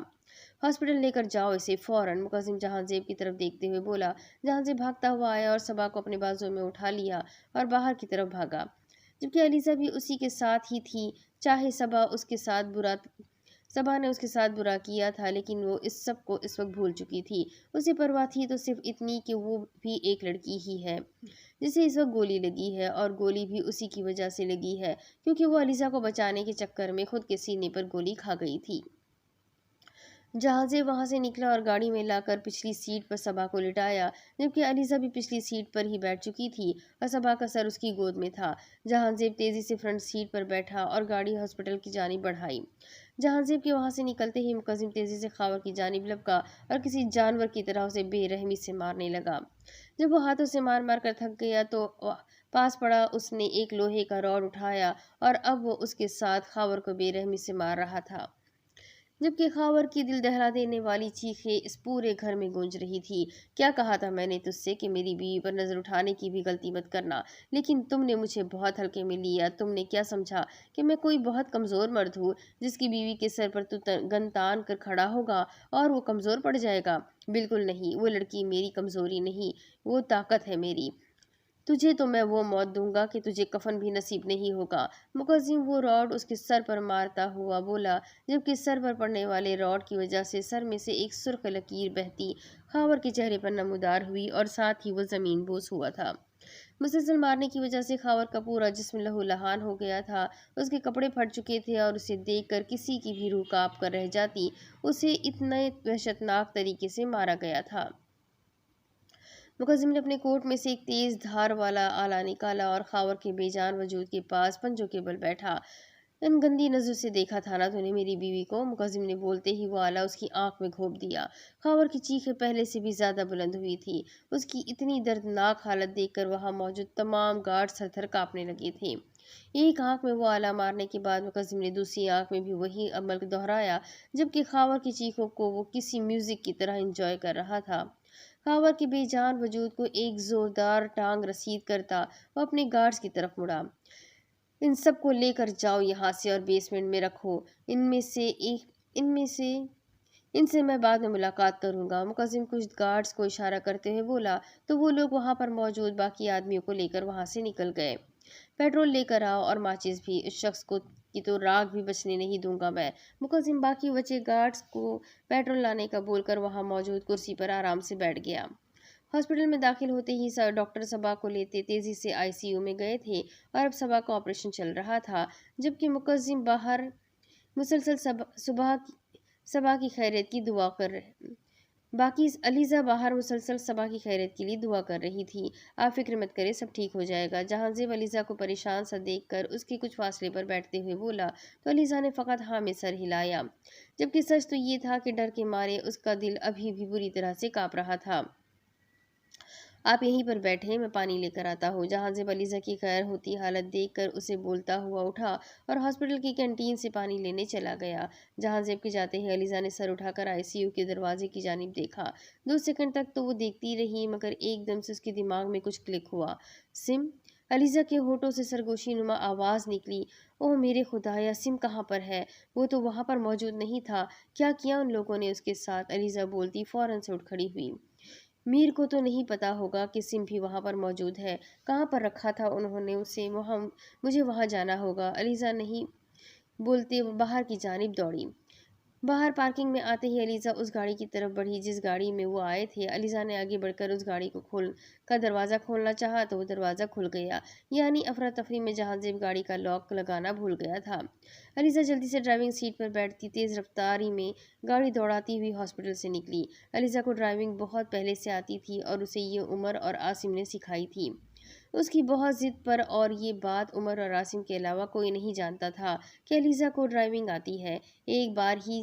हॉस्पिटल लेकर जाओ इसे फौरन, मुकद्दिम जहांजेब की तरफ देखते हुए बोला। जहांजेब भागता हुआ आया और सबा को अपने बाजू में उठा लिया और बाहर की तरफ भागा, जबकि अलीजा भी उसी के साथ ही थी। चाहे सबा ने उसके साथ बुरा किया था, लेकिन वो इस सब को इस वक्त भूल चुकी थी। उसे परवाह थी तो सिर्फ इतनी कि वो भी एक लड़की ही है जिसे इस वक्त गोली लगी है, और गोली भी उसी की वजह से लगी है क्योंकि वो अलीजा को बचाने के चक्कर में खुद के सीने पर गोली खा गई थी। जहाजे वहां से निकला और गाड़ी में लाकर पिछली सीट पर सबा को लिटाया, जबकि अलीजा भी पिछली सीट पर ही बैठ चुकी थी और सबा का सर उसकी गोद में था। जहांजेब तेजी से फ्रंट सीट पर बैठा और गाड़ी हॉस्पिटल की जानिब बढ़ाई। जहांजेब के वहां से निकलते ही मुकद्दिम तेजी से खावर की जानिब लपका और किसी जानवर की तरह उसे बेरहमी से मारने लगा। जब वो हाथों से मार मार कर थक गया तो पास पड़ा उसने एक लोहे का रॉड उठाया और अब वो उसके साथ खावर को बेरहमी से मार रहा था। जबकि खावर की दिल दहला देने वाली चीखें इस पूरे घर में गूंज रही थी। क्या कहा था मैंने तुझसे कि मेरी बीवी पर नजर उठाने की भी गलती मत करना, लेकिन तुमने मुझे बहुत हल्के में लिया। तुमने क्या समझा कि मैं कोई बहुत कमजोर मर्द हूँ जिसकी बीवी के सर पर तू गन तान कर खड़ा होगा और वो कमजोर पड़ जाएगा? बिल्कुल नहीं, वो लड़की मेरी कमजोरी नहीं, वो ताकत है मेरी। तुझे तो मैं वो मौत दूंगा कि तुझे कफन भी नसीब नहीं होगा। मुकद्दम वो रॉड उसके सर पर मारता हुआ बोला, जबकि सर पर पड़ने वाले रॉड की वजह से सर में से एक सुर्ख लकीर बहती खावर के चेहरे पर नमूदार हुई और साथ ही वो जमीन बोस हुआ था। मुसलसल मारने की वजह से खावर का पूरा जिस्म लहूलुहान हो गया था। उसके कपड़े फट चुके थे और उसे देखकर किसी की भी रूह कांप कर रह जाती। उसे इतने वहशतनाक तरीके से मारा गया था। मुकद्दम ने अपने कोट में से एक तेज धार वाला आला निकाला और खावर के बेजान वजूद के पास पंजों के बल बैठा। इन गंदी नजर से देखा था ना तूने मेरी बीवी को? मुकद्दम ने बोलते ही वो आला उसकी आंख में घोंप दिया। खावर की चीखें पहले से भी ज्यादा बुलंद हुई थी। उसकी इतनी दर्दनाक हालत देखकर वहां मौजूद तमाम गार्ड थर-थर कांपने लगे थे। एक आंख में वो आला मारने के बाद मुकद्दम ने दूसरी आंख में भी वही अमल दोहराया, जबकि खावर की चीखों को वो किसी म्यूजिक की तरह एंजॉय कर रहा था। खावर के बेजान वजूद को एक जोरदार टांग रसीद करता वो अपने गार्ड्स की तरफ मुड़ा। इन सब को लेकर जाओ यहाँ से और बेसमेंट में रखो। इनमें से इनसे मैं बाद में मुलाकात करूंगा। मुकद्दम कुछ गार्ड्स को इशारा करते हुए बोला तो वो लोग वहां पर मौजूद बाकी आदमियों को लेकर वहां से निकल गए। पेट्रोल लेकर आओ और माचिस भी। इस शख्स को की तो राख भी बचने नहीं दूंगा मैं। मुकद्दम बाकी बचे गार्ड्स को पेट्रोल लाने का बोलकर वहां मौजूद कुर्सी पर आराम से बैठ गया। हॉस्पिटल में दाखिल होते ही डॉक्टर सबा को लेते तेजी से आईसीयू में गए थे और अब सबा का ऑपरेशन चल रहा था, जबकि मुकद्दम बाहर मुसलसल सबा की खैरियत की दुआ कर बाकी अलीज़ा बाहर मुसलसल सबा की खैरियत के लिए दुआ कर रही थी। आप फिक्र मत करें, सब ठीक हो जाएगा। जहांज़ेब अलीज़ा को परेशान सा देखकर उसके कुछ फासले पर बैठते हुए बोला तो अलीज़ा ने फ़कत हाँ में सर हिलाया, जबकि सच तो ये था कि डर के मारे उसका दिल अभी भी बुरी तरह से काँप रहा था। आप यहीं पर बैठे, मैं पानी लेकर आता हूँ। जहांज़ेब अलीज़ा की गैर होती हालत देखकर उसे बोलता हुआ उठा और हॉस्पिटल की कैंटीन से पानी लेने चला गया। जहांज़ेब के जाते ही अलीज़ा ने सर उठाकर आईसीयू के दरवाजे की जानिब देखा। 2 सेकंड तक तो वो देखती रही, मगर एकदम से उसके दिमाग में कुछ क्लिक हुआ। सिम? अलीज़ा के होठों से सरगोशी नुमा आवाज़ निकली। ओह मेरे खुदाया, सिम कहाँ पर है? वो तो वहाँ पर मौजूद नहीं था। क्या किया उन लोगों ने उसके साथ? अलीज़ा बोलती फौरन से उठ खड़ी हुई। मीर को तो नहीं पता होगा कि सिम भी वहाँ पर मौजूद है। कहाँ पर रखा था उन्होंने उसे? वहाँ मुझे वहाँ जाना होगा। अलीज़ा नहीं बोलते वो बाहर की जानिब दौड़ी। बाहर पार्किंग में आते ही अलीज़ा उस गाड़ी की तरफ बढ़ी जिस गाड़ी में वो आए थे। अलीज़ा ने आगे बढ़कर उस गाड़ी को दरवाज़ा खोलना चाहा तो वो दरवाज़ा खुल गया। यानी अफरा तफरी में जहांज़ेब गाड़ी का लॉक लगाना भूल गया था। अलीज़ा जल्दी से ड्राइविंग सीट पर बैठती तेज़ रफ्तारी में गाड़ी दौड़ाती हुई हॉस्पिटल से निकली। अलीज़ा को ड्राइविंग बहुत पहले से आती थी और उसे ये उमर और आसिम ने सिखाई थी। उसकी बहुत ज़िद पर, और ये बात उमर और आसिम के अलावा कोई नहीं जानता था कि अलीज़ा को ड्राइविंग आती है। एक बार ही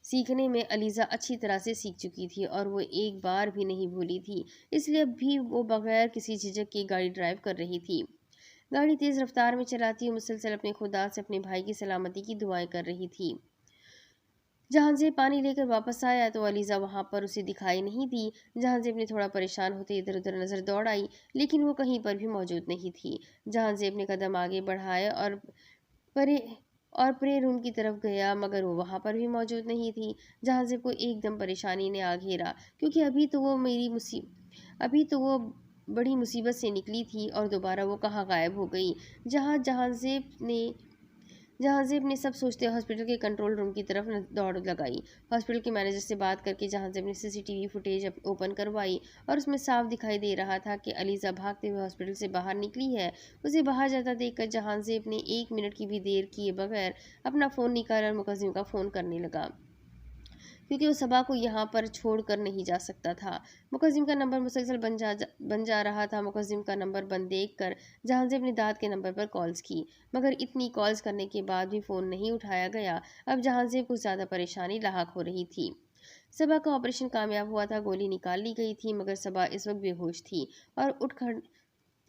सीखने में अलीज़ा अच्छी तरह से सीख चुकी थी और वो एक बार भी नहीं भूली थी, इसलिए अब भी वो बगैर किसी झिझक के गाड़ी ड्राइव कर रही थी। गाड़ी तेज़ रफ्तार में चलाती हुई मुसलसल अपने खुदा से अपने भाई की सलामती की दुआएं कर रही थी। जहांज़ेब पानी लेकर वापस आया तो अलीज़ा वहां पर उसे दिखाई नहीं दी। जहांज़ेब ने थोड़ा परेशान होते इधर उधर नज़र दौड़ाई, लेकिन वो कहीं पर भी मौजूद नहीं थी। जहांज़ेब ने कदम आगे बढ़ाए परे प्रे रूम की तरफ गया, मगर वो वहां पर भी मौजूद नहीं थी। जहांज़ेब को एकदम परेशानी ने आ घेरा, क्योंकि अभी तो वो बड़ी मुसीबत से निकली थी और दोबारा वो कहाँ गायब हो गई। जहांज़ेब ने सब सोचते हॉस्पिटल के कंट्रोल रूम की तरफ दौड़ लगाई। हॉस्पिटल के मैनेजर से बात करके जहांज़ेब ने सीसीटीवी फुटेज ओपन करवाई और उसमें साफ दिखाई दे रहा था कि अलीज़ा भागते हुए हॉस्पिटल से बाहर निकली है। उसे बाहर जाता देखकर जहांज़ेब ने 1 मिनट की भी देर किए बगैर अपना फ़ोन निकाला और मुकद्दम का फ़ोन करने लगा, क्योंकि वो सबा को यहाँ पर छोड़ कर नहीं जा सकता था। मुकद्दम का नंबर मुसलसल बन जा रहा था। मुकद्दम का नंबर बंद देख कर जहांज़ेब ने दाद के नंबर पर कॉल्स की, मगर इतनी कॉल्स करने के बाद भी फ़ोन नहीं उठाया गया। अब जहांज़ेब को ज़्यादा परेशानी लाहक हो रही थी। सबा का ऑपरेशन कामयाब हुआ था, गोली निकाल ली गई थी, मगर सबा इस वक्त बेहोश थी और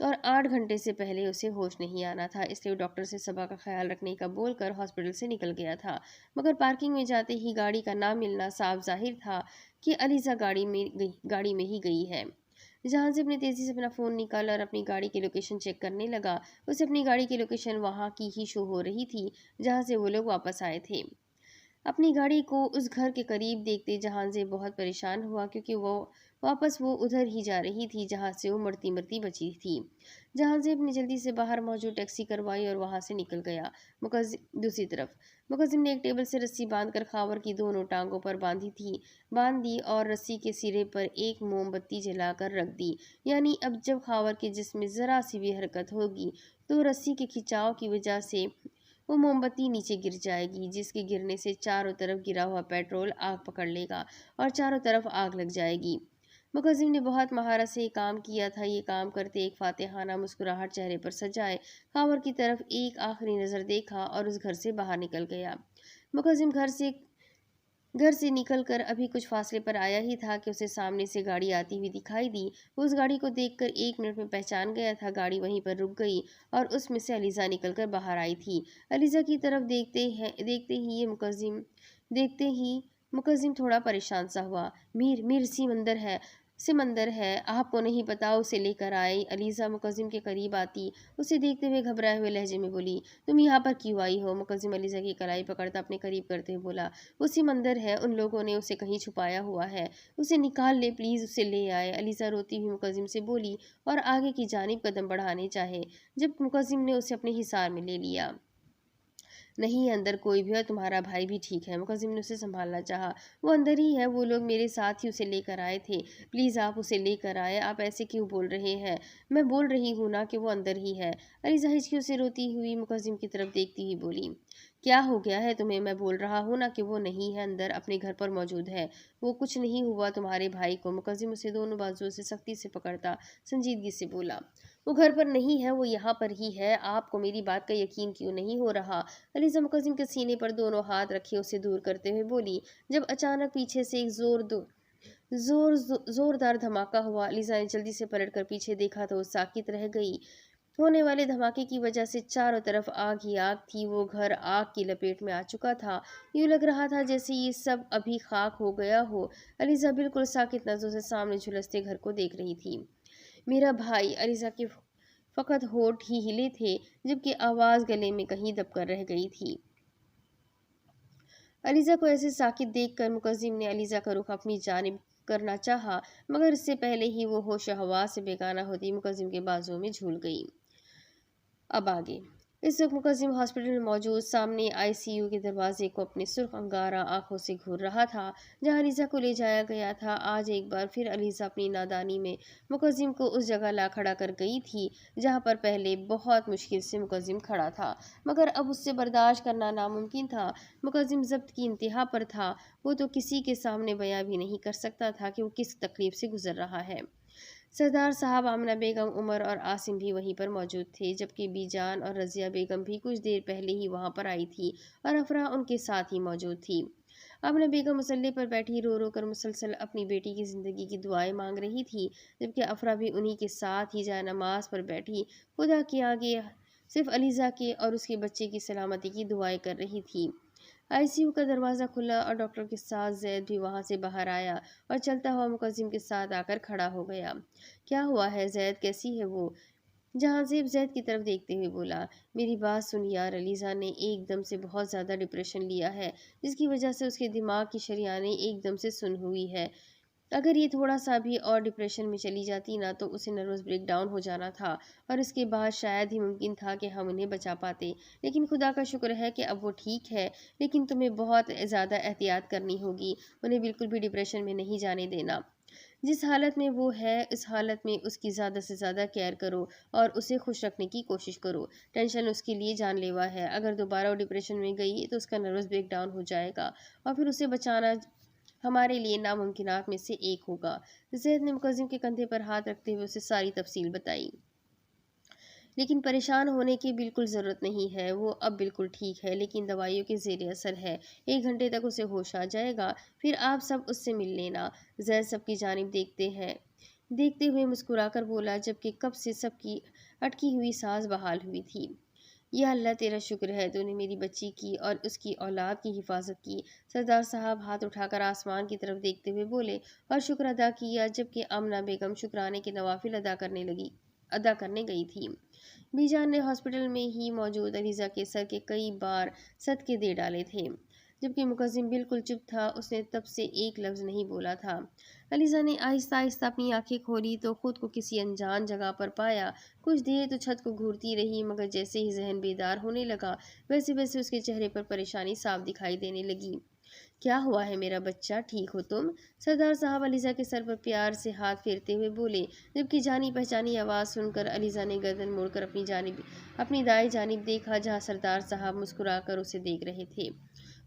और 8 घंटे से पहले उसे होश नहीं आना था, इसलिए वो डॉक्टर से सबा का ख्याल रखने का बोलकर हॉस्पिटल से निकल गया था। मगर पार्किंग में जाते ही गाड़ी का ना मिलना साफ जाहिर था कि अलीजा गाड़ी में ही गई है। जहां से अपनी तेजी से अपना फ़ोन निकाला और अपनी गाड़ी की लोकेशन चेक करने लगा। उसे अपनी गाड़ी की लोकेशन वहां की ही शो हो रही थी जहां से वो लोग वापस आए थे। अपनी गाड़ी को उस घर के करीब देखते जहांज़ेब बहुत परेशान हुआ, क्योंकि वो उधर ही जा रही थी जहां से वो मरती मरती बची थी। जहांज़ेब ने जल्दी से बाहर मौजूद टैक्सी करवाई और वहां से निकल गया। दूसरी तरफ मुकद्दम ने एक टेबल से रस्सी बांधकर खावर की दोनों टांगों पर बांध दी और रस्सी के सिरे पर एक मोमबत्ती जलाकर रख दी। यानी अब जब खावर के जिस्म में जरा सी भी हरकत होगी तो रस्सी के खिंचाव की वजह से वो मोमबत्ती नीचे गिर जाएगी, जिसके गिरने से चारों तरफ गिरा हुआ पेट्रोल आग पकड़ लेगा और चारों तरफ आग लग जाएगी। मुकद्दम ने बहुत महारत से ये काम किया था। ये काम करते एक फातिहाना मुस्कुराहट चेहरे पर सजाए खावर की तरफ एक आखिरी नज़र देखा और उस घर से बाहर निकल गया। मुकद्दम घर से निकलकर अभी कुछ फासले पर आया ही था कि उसे सामने से गाड़ी आती हुई दिखाई दी। वो उस गाड़ी को देखकर 1 मिनट में पहचान गया था। गाड़ी वहीं पर रुक गई और उसमें से अलीजा निकलकर बाहर आई थी। अलीजा की तरफ देखते ही मुकद्दम थोड़ा परेशान सा हुआ। मीर मीर सिमंदर है, आपको नहीं पता, उसे लेकर आए। अलीजा मुकद्दम के करीब आती उसे देखते हुए घबराए हुए लहजे में बोली, तुम यहाँ पर क्यों आई हो? मुकद्दम अलीजा की कलाई पकड़ता अपने करीब करते हुए बोला, वो सिमंदर है, उन लोगों ने उसे कहीं छुपाया हुआ है, उसे निकाल ले प्लीज़, उसे ले आए। अलीजा रोती हुई मुकद्दम से बोली और आगे की जानिब कदम बढ़ाने चाहे, जब मुकद्दम ने उसे अपने हिसार में ले लिया। नहीं, अंदर कोई भी है, तुम्हारा भाई भी ठीक है। मुकद्दम ने उसे संभालना चाहा। वो अंदर ही है, वो लोग मेरे साथ ही उसे लेकर आए थे। प्लीज़ आप उसे लेकर आए, आप ऐसे क्यों बोल रहे हैं? मैं बोल रही हूँ ना कि वो अंदर ही है। अलीजा हिचकियों से रोती हुई मुकद्दम की तरफ देखती हुई बोली, क्या हो गया है तुम्हें? मैं बोल रहा हूँ ना कि वो नहीं है, अंदर अपने घर पर मौजूद है। वो कुछ नहीं हुआ तुम्हारे भाई को। मुकद्दम उसे दोनों बाजुओं से सख्ती से पकड़ता संजीदगी से बोला, वो घर पर नहीं है, वो यहाँ पर ही है। आपको मेरी बात का यकीन क्यों नहीं हो रहा? अलीजा मुकद्दम के सीने पर दोनों हाथ रखे उसे दूर करते हुए बोली, जब अचानक पीछे से एक जोरदार धमाका हुआ। अलीजा ने जल्दी से पलटकर पीछे देखा तो वो साकित रह गई। होने वाले धमाके की वजह से चारों तरफ आग ही आग थी। वो घर आग की लपेट में आ चुका था। यूं लग रहा था जैसे ये सब अभी खाक हो गया हो। अलीजा बिल्कुल साकित नजरों से सामने झुलसते घर को देख रही थी। मेरा भाई। अलीजा के फकत होठ ही हिले थे, जबकि आवाज गले में कहीं दबकर रह गई थी। अलीजा को ऐसे साकित देखकर मुकद्दम ने अलीजा का रुख अपनी जानिब करना चाहा, मगर इससे पहले ही वो होश हवास से बेगाना होती मुकद्दम के बाजुओं में झूल गई। अब आगे इस वक्त मुकद्दम हॉस्पिटल में मौजूद सामने आईसीयू के दरवाजे को अपने सुर्ख अंगारा आंखों से घूर रहा था, जहां अलीजा को ले जाया गया था। आज एक बार फिर अलीजा अपनी नादानी में मुकद्दम को उस जगह ला खड़ा कर गई थी जहां पर पहले बहुत मुश्किल से मुकद्दम खड़ा था, मगर अब उससे बर्दाश्त करना नामुमकिन था। मुकद्दम जब्त की इंतहा पर था। वो तो किसी के सामने बयां भी नहीं कर सकता था कि वो किस तकलीफ से गुजर रहा है। सरदार साहब, आमना बेगम, उमर और आसिम भी वहीं पर मौजूद थे, जबकि बीजान और रजिया बेगम भी कुछ देर पहले ही वहां पर आई थी और अफरा उनके साथ ही मौजूद थी। आमना बेगम मुसल्ले पर बैठी रो रो कर मुसलसल अपनी बेटी की ज़िंदगी की दुआएं मांग रही थी, जबकि अफरा भी उन्हीं के साथ ही जाए नमाज पर बैठी खुदा के आगे सिर्फ अलीजा के और उसके बच्चे की सलामती की दुआएं कर रही थी। आईसीयू का दरवाज़ा खुला और डॉक्टर के साथ जैद भी वहां से बाहर आया और चलता हुआ मुकद्दम के साथ आकर खड़ा हो गया। क्या हुआ है जैद, कैसी है वो? जहांज़ेब जैद की तरफ देखते हुए बोला, मेरी बात सुन यार, अलीजा ने एकदम से बहुत ज़्यादा डिप्रेशन लिया है, जिसकी वजह से उसके दिमाग की शरियानें एकदम से सुन हुई है। अगर ये थोड़ा सा भी और डिप्रेशन में चली जाती ना तो उसे नर्वस ब्रेकडाउन हो जाना था और इसके बाद शायद ही मुमकिन था कि हम उन्हें बचा पाते। लेकिन खुदा का शुक्र है कि अब वो ठीक है, लेकिन तुम्हें बहुत ज़्यादा एहतियात करनी होगी। उन्हें बिल्कुल भी डिप्रेशन में नहीं जाने देना। जिस हालत में वो है, इस हालत में उसकी ज़्यादा से ज़्यादा केयर करो और उसे खुश रखने की कोशिश करो। टेंशन उसके लिए जानलेवा है। अगर दोबारा वो डिप्रेशन में गई तो उसका नर्वस ब्रेकडाउन हो जाएगा और फिर उसे बचाना हमारे लिए नामुमकिनात में से एक होगा। जैद ने मुकद्दम के कंधे पर हाथ रखते हुए उसे सारी तफसील बताई। लेकिन परेशान होने की बिल्कुल ज़रूरत नहीं है, वो अब बिल्कुल ठीक है, लेकिन दवाइयों के ज़ेर असर है। 1 घंटे तक उसे होश आ जाएगा, फिर आप सब उससे मिल लेना। जैद सबकी जानिब देखते हैं देखते हुए मुस्कुराकर बोला, जबकि कब से सबकी अटकी हुई सांस बहाल हुई थी। या अल्लाह, तेरा शुक्र है, तूने मेरी बच्ची की और उसकी औलाद की हिफाजत की। सरदार साहब हाथ उठाकर आसमान की तरफ देखते हुए बोले और शुक्र अदा किया, जबकि आमना बेगम शुक्राने के नवाफिल अदा करने गई थी। बीजान ने हॉस्पिटल में ही मौजूद अलीज़ा के सर के कई बार सदके दे डाले थे, जबकि मुकज्जिम बिल्कुल चुप था। उसने तब से एक लफ्ज़ नहीं बोला था। अलीज़ा ने आहिस्ता आहिस्ता अपनी आंखें खोली तो खुद को किसी अनजान जगह पर पाया। कुछ देर तो छत को घूरती रही, मगर जैसे ही जहन बेदार होने लगा वैसे वैसे उसके चेहरे पर परेशानी साफ दिखाई देने लगी। क्या हुआ है मेरा बच्चा, ठीक हो तुम? सरदार साहब अलीज़ा के सर पर प्यार से हाथ फेरते हुए बोले, जबकि जानी पहचानी आवाज़ सुनकर अलीज़ा ने गर्दन मोड़कर अपनी दाएं जानिब देखा, जहां सरदार साहब मुस्कुराकर उसे देख रहे थे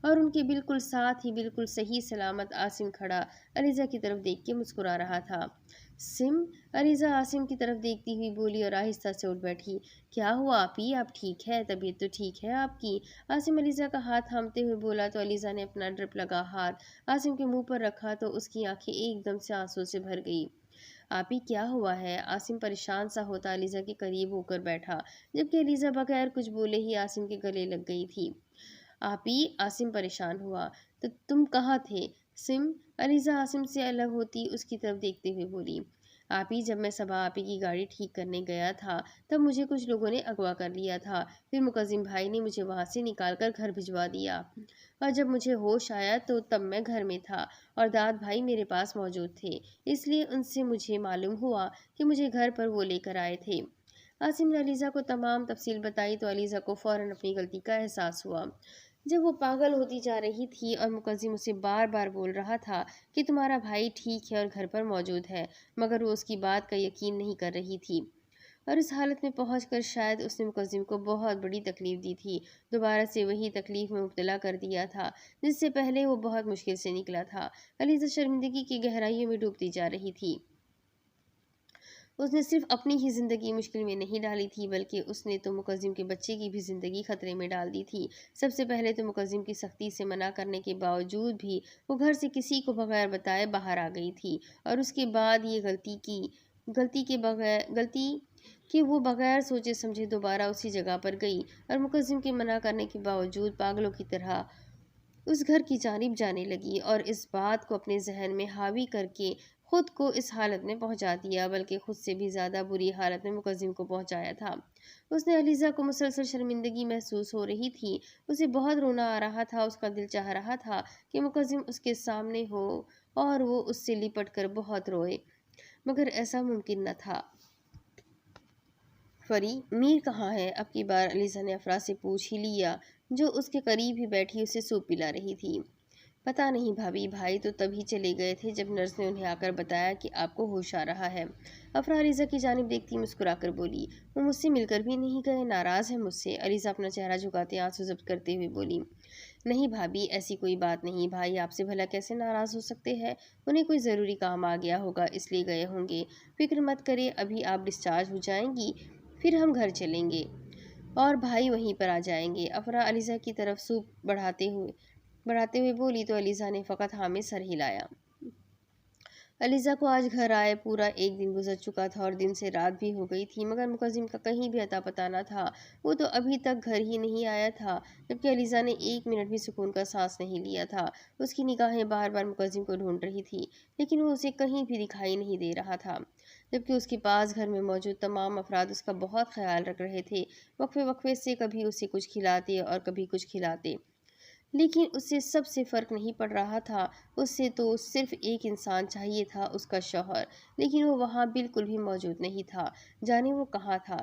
और उनके बिल्कुल साथ ही बिल्कुल सही सलामत आसिम खड़ा अलीज़ा की तरफ देख के मुस्कुरा रहा था। सिम, अलीज़ा आसिम की तरफ देखती हुई बोली और आहिस्ता से उठ बैठी। क्या हुआ आपी, आप ठीक है? तबीयत तो ठीक है आपकी? आसिम अलीज़ा का हाथ थामते हुए बोला तो अलीज़ा ने अपना ड्रिप लगा हाथ आसिम के मुंह पर रखा तो उसकी आंखें एकदम से आंसू से भर गई। आपी, क्या हुआ है? आसिम परेशान सा होता अलीज़ा के करीब होकर बैठा, जबकि अलीज़ा बगैर कुछ बोले ही आसिम के गले लग गई थी। आपी, आसिम परेशान हुआ, तो तुम कहाँ थे? सिम, अलीज़ा आसिम से अलग होती उसकी तरफ देखते हुए बोली। आपी, जब मैं सबा आपी की गाड़ी ठीक करने गया था तब मुझे कुछ लोगों ने अगवा कर लिया था। फिर मुकज्जिम भाई ने मुझे वहाँ से निकाल कर घर भिजवा दिया और जब मुझे होश आया तो तब मैं घर में था और दाद भाई मेरे पास मौजूद थे, इसलिए उनसे मुझे मालूम हुआ कि मुझे घर पर वो लेकर आए थे। आसिम ने अलीज़ा को तमाम तफसील बताई तो अलीज़ा को फ़ौरन अपनी गलती का एहसास हुआ। जब वो पागल होती जा रही थी और मुकज्जिम उसे बार बार बोल रहा था कि तुम्हारा भाई ठीक है और घर पर मौजूद है, मगर वो उसकी बात का यकीन नहीं कर रही थी और इस हालत में पहुंचकर शायद उसने मुकज्जिम को बहुत बड़ी तकलीफ दी थी, दोबारा से वही तकलीफ में मुब्तला कर दिया था जिससे पहले वो बहुत मुश्किल से निकला था। अलीज़ा शर्मिंदगी की गहराइयों में डूबती जा रही थी। उसने सिर्फ अपनी ही ज़िंदगी मुश्किल में नहीं डाली थी, बल्कि उसने तो मुकज्जिम के बच्चे की भी ज़िंदगी खतरे में डाल दी थी। सबसे पहले तो मुकज्जिम की सख्ती से मना करने के बावजूद भी वो घर से किसी को बगैर बताए बाहर आ गई थी और उसके बाद ये गलती कि वो बगैर सोचे समझे दोबारा उसी जगह पर गई और मुकज्जिम के मना करने के बावजूद पागलों की तरह उस घर की जानिब जाने लगी और इस बात को अपने जहन में हावी करके खुद को इस हालत में पहुंचा दिया, बल्कि खुद से भी ज़्यादा बुरी हालत में मुकज्जिम को पहुंचाया था। उसने अलीज़ा को मुसलसल शर्मिंदगी महसूस हो रही थी, उसे बहुत रोना आ रहा था। उसका दिल चाह रहा था कि मुकज्जिम उसके सामने हो और वो उससे लिपट कर बहुत रोए, मगर ऐसा मुमकिन न था। फरी, मीर कहाँ है? अब की बार अलीज़ा ने अफरा से पूछ ही लिया, जो उसके करीब ही बैठी उसे सूप पिला रही थी। पता नहीं भाभी, भाई तो तभी चले गए थे जब नर्स ने उन्हें आकर बताया कि आपको होश आ रहा है। अफरा अलीज़ा की जानिब देखती मुस्कुराकर बोली। वो मुझसे मिलकर भी नहीं गए, नाराज़ है मुझसे? अलीज़ा अपना चेहरा झुकाते आंसू जब्त करते हुए बोली। नहीं भाभी, ऐसी कोई बात नहीं, भाई आपसे भला कैसे नाराज़ हो सकते हैं? उन्हें कोई ज़रूरी काम आ गया होगा, इसलिए गए होंगे। फिक्र मत करे, अभी आप डिस्चार्ज हो जाएंगी फिर हम घर चलेंगे और भाई वहीं पर आ जाएंगे। अफरा अलीज़ा की तरफ सूप बढ़ाते हुए बोली तो अलीज़ा ने फ़कत हाँ में सर हिलाया। अलीज़ा को आज घर आए पूरा एक दिन गुजर चुका था और दिन से रात भी हो गई थी, मगर मुकज्जिम का कहीं भी अता पता न था। वो तो अभी तक घर ही नहीं आया था, जबकि अलीज़ा ने एक मिनट भी सुकून का सांस नहीं लिया था। उसकी निगाहें बार बार मुकज्जिम को ढूंढ रही थी, लेकिन वो उसे कहीं भी दिखाई नहीं दे रहा था, जबकि उसके पास घर में मौजूद तमाम अफराद उसका बहुत ख्याल रख रहे थे। वक्फे वक्फे से कभी उसे कुछ खिलाते और कभी कुछ खिलाते, लेकिन उससे सबसे फ़र्क नहीं पड़ रहा था। उससे तो सिर्फ एक इंसान चाहिए था, उसका शौहर, लेकिन वो वहाँ बिल्कुल भी मौजूद नहीं था। जाने वो कहाँ था?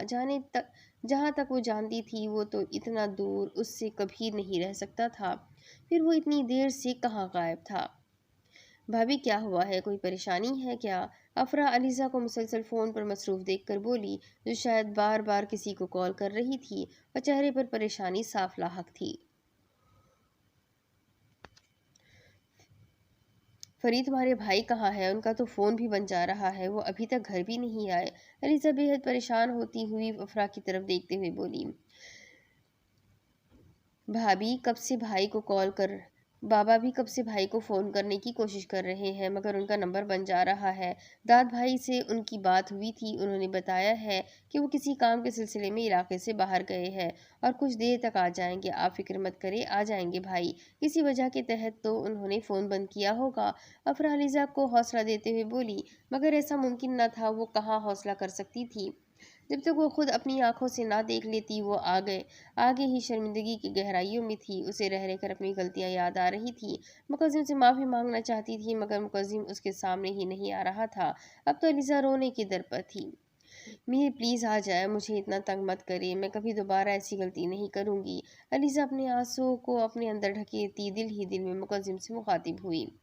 जहाँ तक वो जानती थी वो तो इतना दूर उससे कभी नहीं रह सकता था, फिर वो इतनी देर से कहाँ गायब था? भाभी, क्या हुआ है? कोई परेशानी है क्या? अफरा अलीज़ा को मुसलसल फ़ोन पर मसरूफ़ देखकर बोली, जो शायद बार बार किसी को कॉल कर रही थी और चेहरे पर परेशानी साफ लाहक थी। फरी, तुम्हारे भाई कहाँ है? उनका तो फ़ोन भी बंद जा रहा है, वो अभी तक घर भी नहीं आए। अलीज़ा बेहद परेशान होती हुई अफरा की तरफ देखते हुए बोली। भाभी, कब से भाई को कॉल कर बाबा भी कब से भाई को फ़ोन करने की कोशिश कर रहे हैं मगर उनका नंबर बन जा रहा है। दाद भाई से उनकी बात हुई थी, उन्होंने बताया है कि वो किसी काम के सिलसिले में इलाके से बाहर गए हैं और कुछ देर तक आ जाएंगे। आप फिक्र मत करें, आ जाएंगे भाई। किसी वजह के तहत तो उन्होंने फ़ोन बंद किया होगा। अफरा अलीज़ा को हौसला देते हुए बोली, मगर ऐसा मुमकिन न था, वो कहाँ हौसला कर सकती थी। जब तक वो खुद अपनी आंखों से ना देख लेती, वो आगे ही शर्मिंदगी की गहराइयों में थी। उसे रह रहकर अपनी गलतियां याद आ रही थी। मुकद्दम से माफ़ी मांगना चाहती थी मगर मुकद्दम उसके सामने ही नहीं आ रहा था। अब तो अलीज़ा रोने की दर पर थी। मीर प्लीज़ आ जाए, मुझे इतना तंग मत करे, मैं कभी दोबारा ऐसी गलती नहीं करूँगी। अलीज़ा अपने आंसुओं को अपने अंदर ढकेलती दिल ही दिल में मुकद्दम से मुखातिब हुई।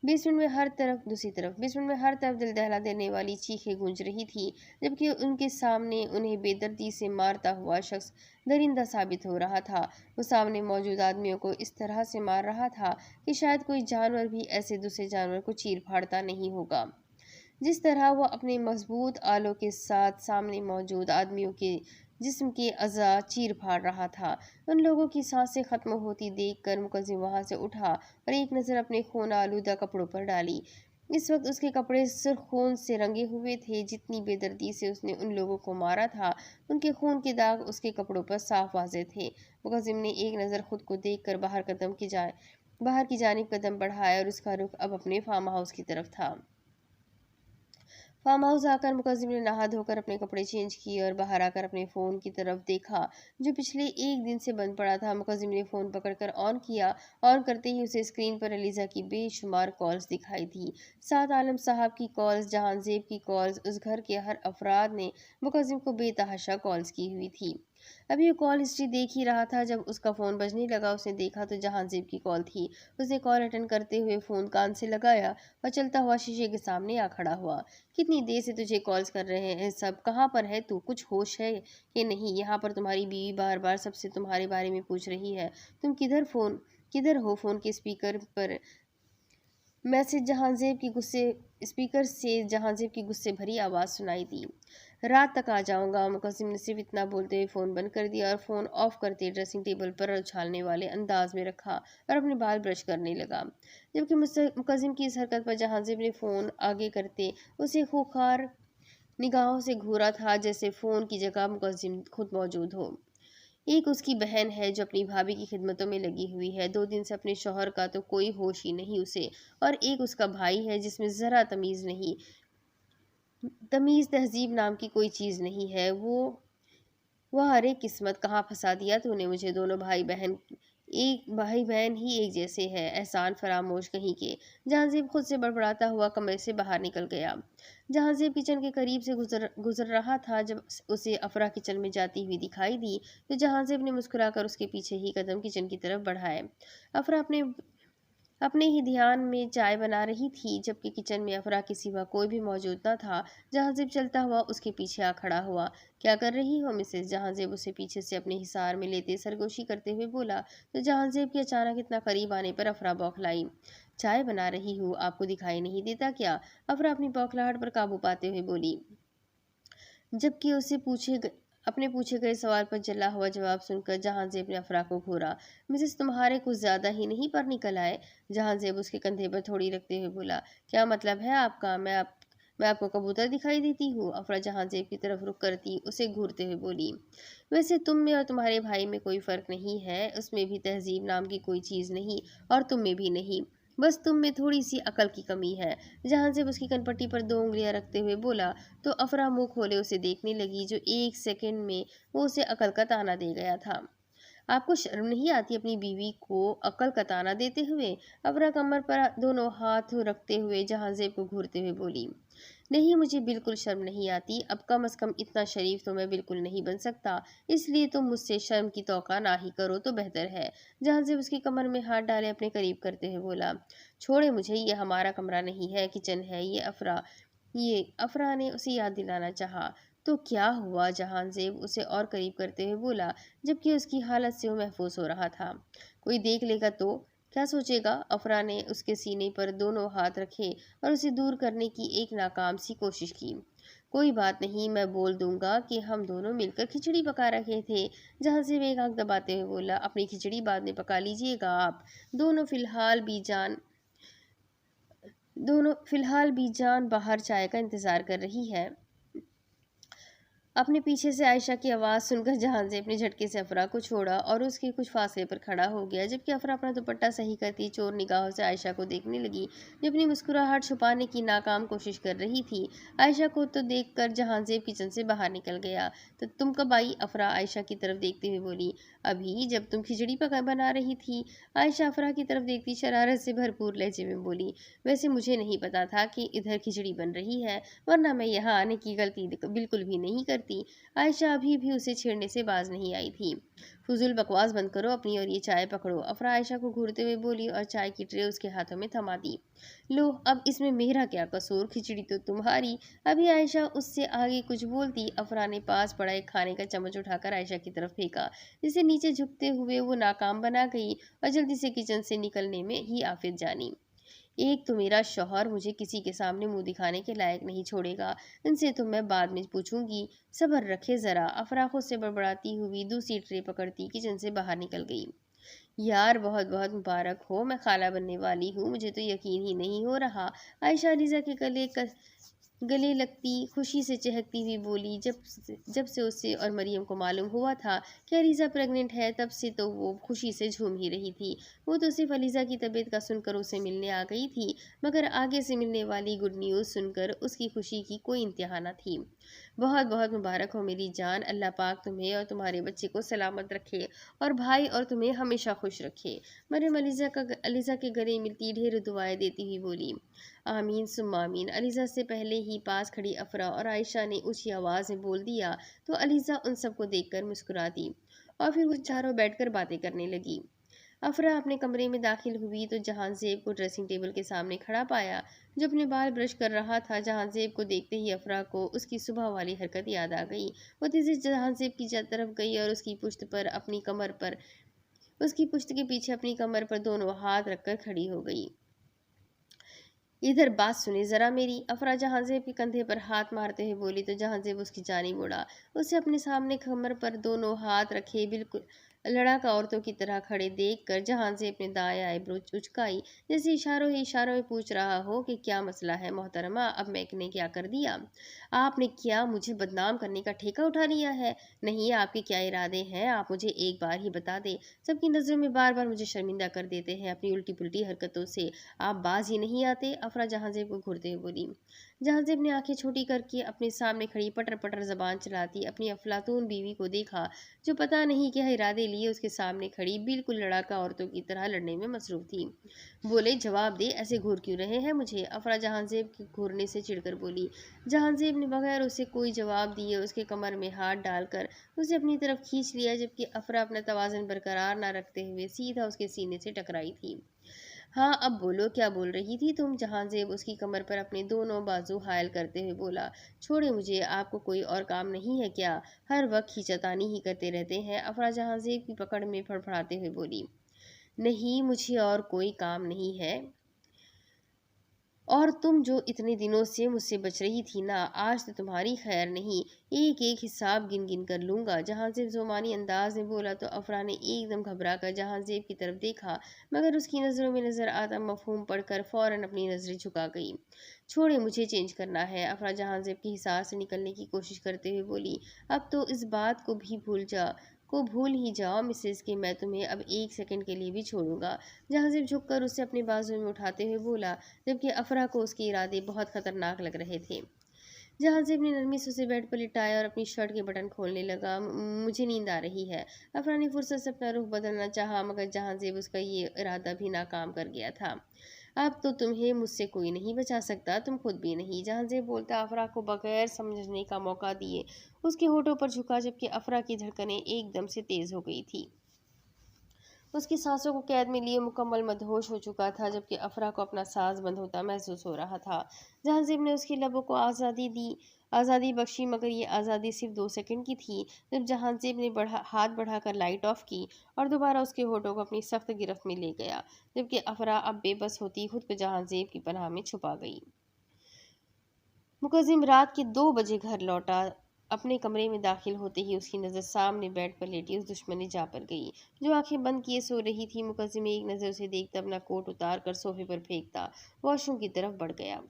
20 मिनट में हर तरफ दूसरी तरफ 20 मिनट में हर तरफ दिल दहला देने वाली चीखें गूंज रही थी, जबकि उनके सामने उन्हें बेदर्दी से मारता हुआ शख्स दरिंदा साबित हो रहा था। वो सामने मौजूद आदमियों को इस तरह से मार रहा था कि शायद कोई जानवर भी ऐसे दूसरे जानवर को चीर फाड़ता नहीं होगा, जिस तरह वो अपने मजबूत आलों के साथ सामने मौजूद आदमियों के जिस्म के अज़ा चीर फाड़ रहा था। उन लोगों की सांसें खत्म होती देखकर मुकद्दम वहां से उठा और एक नज़र अपने खून आलूदा कपड़ों पर डाली। इस वक्त उसके कपड़े सुर्ख खून से रंगे हुए थे। जितनी बेदर्दी से उसने उन लोगों को मारा था, उनके खून के दाग उसके कपड़ों पर साफ वाज़ेह थे। मुकद्दम ने एक नज़र खुद को देखकर बाहर की जानिब कदम बढ़ाया और उसका रुख अब अपने फार्म हाउस की तरफ था। फार्म हाउस आकर मुकद्दम ने नहा धोकर अपने कपड़े चेंज किए और बाहर आकर अपने फ़ोन की तरफ देखा, जो पिछले एक दिन से बंद पड़ा था। मुकद्दम ने फ़ोन पकड़कर ऑन किया। ऑन करते ही उसे स्क्रीन पर अलीज़ा की बेशुमार कॉल्स दिखाई दी। साथ आलम साहब की कॉल्स, जहांज़ेब की कॉल्स, उस घर के हर अफराद ने मुकद्दम को बेतहाशा कॉल्स की हुई थी। अभी वो कॉल हिस्ट्री देख ही रहा था, जब उसका फ़ोन बजने लगा। उसने देखा तो जहांज़ेब की कॉल थी। उसने कॉल अटेंड करते हुए फ़ोन कान से लगाया और चलता हुआ शीशे के सामने आ खड़ा हुआ। कितनी देर से तुझे कॉल्स कर रहे हैं सब, कहाँ पर है तू, कुछ होश है कि नहीं? यहाँ पर तुम्हारी बीवी बार बार सबसे तुम्हारे बारे में पूछ रही है। तुम किधर हो? फ़ोन के स्पीकर से जहांज़ेब की गुस्से भरी आवाज़ सुनाई दी। रात तक आ जाऊंगा। मुकद्दम ने सिर्फ इतना बोलते हुए फ़ोन बंद कर दिया और फ़ोन ऑफ करते ड्रेसिंग टेबल पर उछालने वाले अंदाज में रखा और अपने बाल ब्रश करने लगा। जबकि मुकद्दम की इस हरकत पर जहांज़ेब ने फ़ोन आगे करते उसे खूंखार निगाहों से घूरा था, जैसे फ़ोन की जगह मुकद्दम खुद मौजूद हो। एक उसकी बहन है जो अपनी भाभी की खिदमतों में लगी हुई है। 2 दिन से अपने शौहर का तो कोई होश ही नहीं उसे। और एक उसका भाई है जिसमें ज़रा तमीज़ तहजीब नाम की कोई चीज़ नहीं है। वह अरे किस्मत, कहाँ फंसा दिया तूने मुझे। दोनों भाई बहन ही एक जैसे हैं, एहसान फरामोश कहीं के। जहांज़ेब खुद से बड़बड़ाता हुआ कमरे से बाहर निकल गया। जहांज़ेब किचन के करीब से गुजर रहा था। जब उसे अफरा किचन में जाती हुई दिखाई दी तो जहांज़ेब ने मुस्कुराकर उसके पीछे ही कदम किचन की तरफ बढ़ाए। अफरा अपने ही ध्यान में चाय बना रही थी, जबकि किचन में अफरा के सिवा कोई भी मौजूद न था। जहांज़ेब चलता हुआ उसके पीछे आ खड़ा हुआ। क्या कर रही हो मिसेस? जहांज़ेब उसे पीछे से अपने हिसार में लेते सरगोशी करते हुए बोला तो जहांज़ेब के अचानक इतना करीब आने पर अफरा बौखलाई। चाय बना रही हूँ, आपको दिखाई नहीं देता क्या? अफरा अपनी बौखलाहट पर काबू पाते हुए बोली, जबकि अपने पूछे गए सवाल पर जला हुआ जवाब सुनकर जहांज़ेब ने अफरा को घूरा। मिसेस, तुम्हारे कुछ ज़्यादा ही नहीं पर निकल आए? जहांज़ेब उसके कंधे पर थोड़ी रखते हुए बोला, क्या मतलब है आपका? मैं आपको कबूतर दिखाई देती हूँ? अफरा जहांज़ेब की तरफ रुख करती उसे घूरते हुए बोली, वैसे तुम में और तुम्हारे भाई में कोई फ़र्क नहीं है। उसमें भी तहजीब नाम की कोई चीज़ नहीं और तुम में भी नहीं। बस तुम में थोड़ी सी अकल की कमी है। जहांज़ेब उसकी कनपट्टी पर 2 उंगलियां रखते हुए बोला तो अफरा मुंह खोले उसे देखने लगी, जो एक सेकंड में वो उसे अकल का ताना दे गया था। आपको शर्म नहीं आती अपनी बीवी को अकल का ताना देते हुए? अफरा कमर पर दोनों हाथ रखते हुए जहांज़ेब को घूरते हुए बोली, नहीं, मुझे बिल्कुल शर्म नहीं आती। अब कम से कम इतना शरीफ तो मैं बिल्कुल नहीं बन सकता, इसलिए तुम मुझसे शर्म की तौका ना ही करो तो बेहतर है। जहांज़ेब उसकी कमर में हाथ डाले अपने करीब करते हुए बोला, छोड़े मुझे, ये हमारा कमरा नहीं है, किचन है ये। अफरा ने उसे याद दिलाना चाहा। तो क्या हुआ? जहांज़ेब उसे और करीब करते हुए बोला, जबकि उसकी हालत से वो महफूज हो रहा था। कोई देख लेगा तो क्या सोचेगा? अफरा ने उसके सीने पर दोनों हाथ रखे और उसे दूर करने की एक नाकाम सी कोशिश की। कोई बात नहीं, मैं बोल दूंगा कि हम दोनों मिलकर खिचड़ी पका रहे थे। जहां से वे आंख दबाते हुए बोला, अपनी खिचड़ी बाद में पका लीजिएगा आप। दोनों फिलहाल बीजान दोनों फिलहाल बीजान बाहर चाय का इंतजार कर रही है। अपने पीछे से आयशा की आवाज़ सुनकर जहांज़ेब ने झटके से अफरा को छोड़ा और उसके कुछ फासले पर खड़ा हो गया, जबकि अफरा अपना दुपट्टा सही करती चोर निगाहों से आयशा को देखने लगी, जो अपनी मुस्कुराहट छुपाने की नाकाम कोशिश कर रही थी। आयशा को तो देखकर जहांज़ेब किचन से बाहर निकल गया। तो तुम कब आई? अफरा आयशा की तरफ देखते हुए बोली। अभी, जब तुम खिचड़ी बना रही थी। आयशा अफरा की तरफ देखती शरारत से भरपूर लहजे में बोली। वैसे मुझे नहीं पता था कि इधर खिचड़ी बन रही है, वरना मैं यहाँ आने की गलती बिल्कुल भी नहीं करती। आयशा अभी भी उसे छेड़ने से बाज नहीं आई थी। फजूल बकवास बंद करो अपनी और ये चाय पकड़ो। अफरा आयशा को घूरते हुए बोली और चाय की ट्रे उसके हाथों में थमा दी। लो, अब इसमें मेरा क्या कसूर? खिचड़ी तो तुम्हारी। अभी आयशा उससे आगे कुछ बोलती, अफरा ने पास पड़ा एक खाने का चम्मच उठाकर आयशा की तरफ फेंका, जिसे नीचे झुकते हुए वो नाकाम बना गई और जल्दी से किचन से निकलने में ही आफित जानी। एक तो मेरा शौहर मुझे किसी के सामने मुंह दिखाने के लायक नहीं छोड़ेगा, इनसे तो मैं बाद में पूछूंगी। सब्र रखे जरा। अफरा खुद से बड़बड़ाती हुई दूसरी ट्रे पकड़ती किचन से बाहर निकल गई। यार, बहुत बहुत मुबारक हो, मैं खाला बनने वाली हूँ, मुझे तो यकीन ही नहीं हो रहा। आयशा अलीजा के गले लगती खुशी से चहकती हुई बोली। जब से उसे और मरियम को मालूम हुआ था कि अलीज़ा प्रेग्नेंट है, तब से तो वो खुशी से झूम ही रही थी। वो तो सिर्फ अलीज़ा की तबीयत का सुनकर उसे मिलने आ गई थी, मगर आगे से मिलने वाली गुड न्यूज़ सुनकर उसकी खुशी की कोई इंतहा न थी। बहुत बहुत मुबारक हो मेरी जान। अल्लाह पाक तुम्हें और तुम्हारे बच्चे को सलामत रखे और भाई और तुम्हें हमेशा खुश रखे। मरियम अलीज़ा के गले मिलती ढेर दुआएं देती हुई बोली। आमीन सुम्मा आमीन। अलीज़ा से पहले ही पास खड़ी अफरा और आयशा ने ऊंची आवाज़ में बोल दिया तो अलीज़ा उन सबको देखकर मुस्कुरा दी और फिर वो चारों बैठकर बातें करने लगी। अफरा अपने कमरे में दाखिल हुई तो जहांज़ेब को ड्रेसिंग टेबल के सामने खड़ा पाया, जो अपने बाल ब्रश कर रहा था। जहांज़ेब को देखते ही अफरा को उसकी सुबह वाली हरकत याद आ गई। वो तेजी से जहांज़ेब की तरफ गई और उसकी पुश्त के पीछे अपनी कमर पर दोनों हाथ रखकर खड़ी हो गई। इधर बात सुने जरा मेरी। अफरा जहांज़ेब के कंधे पर हाथ मारते हुए बोली तो जहांज़ेब उसकी जानिब मुड़ा। उसे अपने सामने कमर पर दोनों हाथ रखे बिल्कुल लड़ाका औरतों की तरह खड़े देखकर जहांज़ेब ने दाएं आईब्रो उचकाई, जैसे इशारों ही इशारों में पूछ रहा हो कि क्या मसला है मोहतरमा, अब मैंने क्या कर दिया? आपने क्या मुझे बदनाम करने का ठेका उठा लिया है? नहीं, आपके क्या इरादे हैं आप मुझे एक बार ही बता दें। सबकी नज़रों में बार बार मुझे शर्मिंदा कर देते हैं अपनी उल्टी पुल्टी हरकतों से। आप बाज ही नहीं आते। अफरा जहांज़ेब को घूरते हुए बोली। जहांज़ेब ने आंखें छोटी करके अपने सामने खड़ी पटर पटर जबान चलाती अपनी अफलातून बीवी को देखा, जो पता नहीं क्या इरादे लिए उसके सामने खड़ी बिल्कुल लड़ाका औरतों की तरह लड़ने में मसरूफ थी। बोले, जवाब दे, ऐसे घूर क्यों रहे हैं मुझे? अफरा जहांज़ेब के घूरने से चिढ़कर बोली। जहांज़ेब ने बगैर उसे कोई जवाब दिए उसके कमर में हाथ डालकर उसे अपनी तरफ खींच लिया, जबकि अफरा अपना तवाज़ुन बरकरार न रखते हुए सीधा उसके सीने से टकराई थी। हाँ, अब बोलो, क्या बोल रही थी तुम? जहांज़ेब उसकी कमर पर अपने दोनों बाजू हायल करते हुए बोला। छोड़े मुझे, आपको कोई और काम नहीं है क्या? हर वक्त खींचातानी ही करते रहते हैं। अफरा जहांज़ेब की पकड़ में फड़फड़ाते हुए बोली। नहीं, मुझे और कोई काम नहीं है। और तुम जो इतने दिनों से मुझसे बच रही थी ना, आज तो तुम्हारी खैर नहीं। एक एक हिसाब गिन गिन कर लूंगा। जहांज़ेब ज़ुमानी अंदाज में बोला तो अफरा ने एकदम घबरा कर जहांज़ेब की तरफ देखा, मगर उसकी नज़रों में नज़र आता मफहूम पढ़कर फ़ौरन अपनी नज़रें झुका गई। छोड़े, मुझे चेंज करना है। अफरा जहांज़ेब की हिसाब से निकलने की कोशिश करते हुए बोली। अब तो इस बात को भूल ही जाओ मिसेस कि मैं तुम्हें अब एक सेकंड के लिए भी छोड़ूंगा। जहांज़ेब झुककर उसे अपने बाजू में उठाते हुए बोला, जबकि अफरा को उसके इरादे बहुत खतरनाक लग रहे थे। जहांज़ेब ने नरमी से उसे बेड पर लिटाया और अपनी शर्ट के बटन खोलने लगा। मुझे नींद आ रही है। अफरा ने फुर्सत से अपना रुख बदलना चाहा, मगर जहांज़ेब उसका ये इरादा भी नाकाम कर गया था। अब तो तुम्हें मुझसे कोई नहीं बचा सकता, तुम खुद भी नहीं। जहांज़ेब बोलता अफरा को बगैर समझने का मौका दिए उसके होठों पर झुका, जबकि अफरा की धड़कनें एकदम से तेज हो गई थी। उसकी सांसों को कैद में लिए मुकम्मल मदहोश हो चुका था, जबकि अफरा को अपना सांस बंद होता महसूस हो रहा था। जहांज़ेब ने उसके लबों को आज़ादी बख्शी, मगर ये आज़ादी सिर्फ 2 सेकंड की थी। जब जहांज़ेब ने हाथ बढ़ाकर लाइट ऑफ की और दोबारा उसके होठों को अपनी सख्त गिरफ्त में ले गया, जबकि अफरा अब बेबस होती खुद को जहांज़ेब की पनाह में छुपा गई। मुकद्दिम रात के 2 बजे घर लौटा। अपने कमरे में दाखिल होते ही उसकी नज़र सामने बेड पर लेटी उस दुश्मनी जा पर गई, जो आंखें बंद किए सो रही थी। मुकद्दिम एक नज़र उसे देखता अपना कोट उतार कर सोफे पर फेंकता वॉशरूम की तरफ बढ़ गया।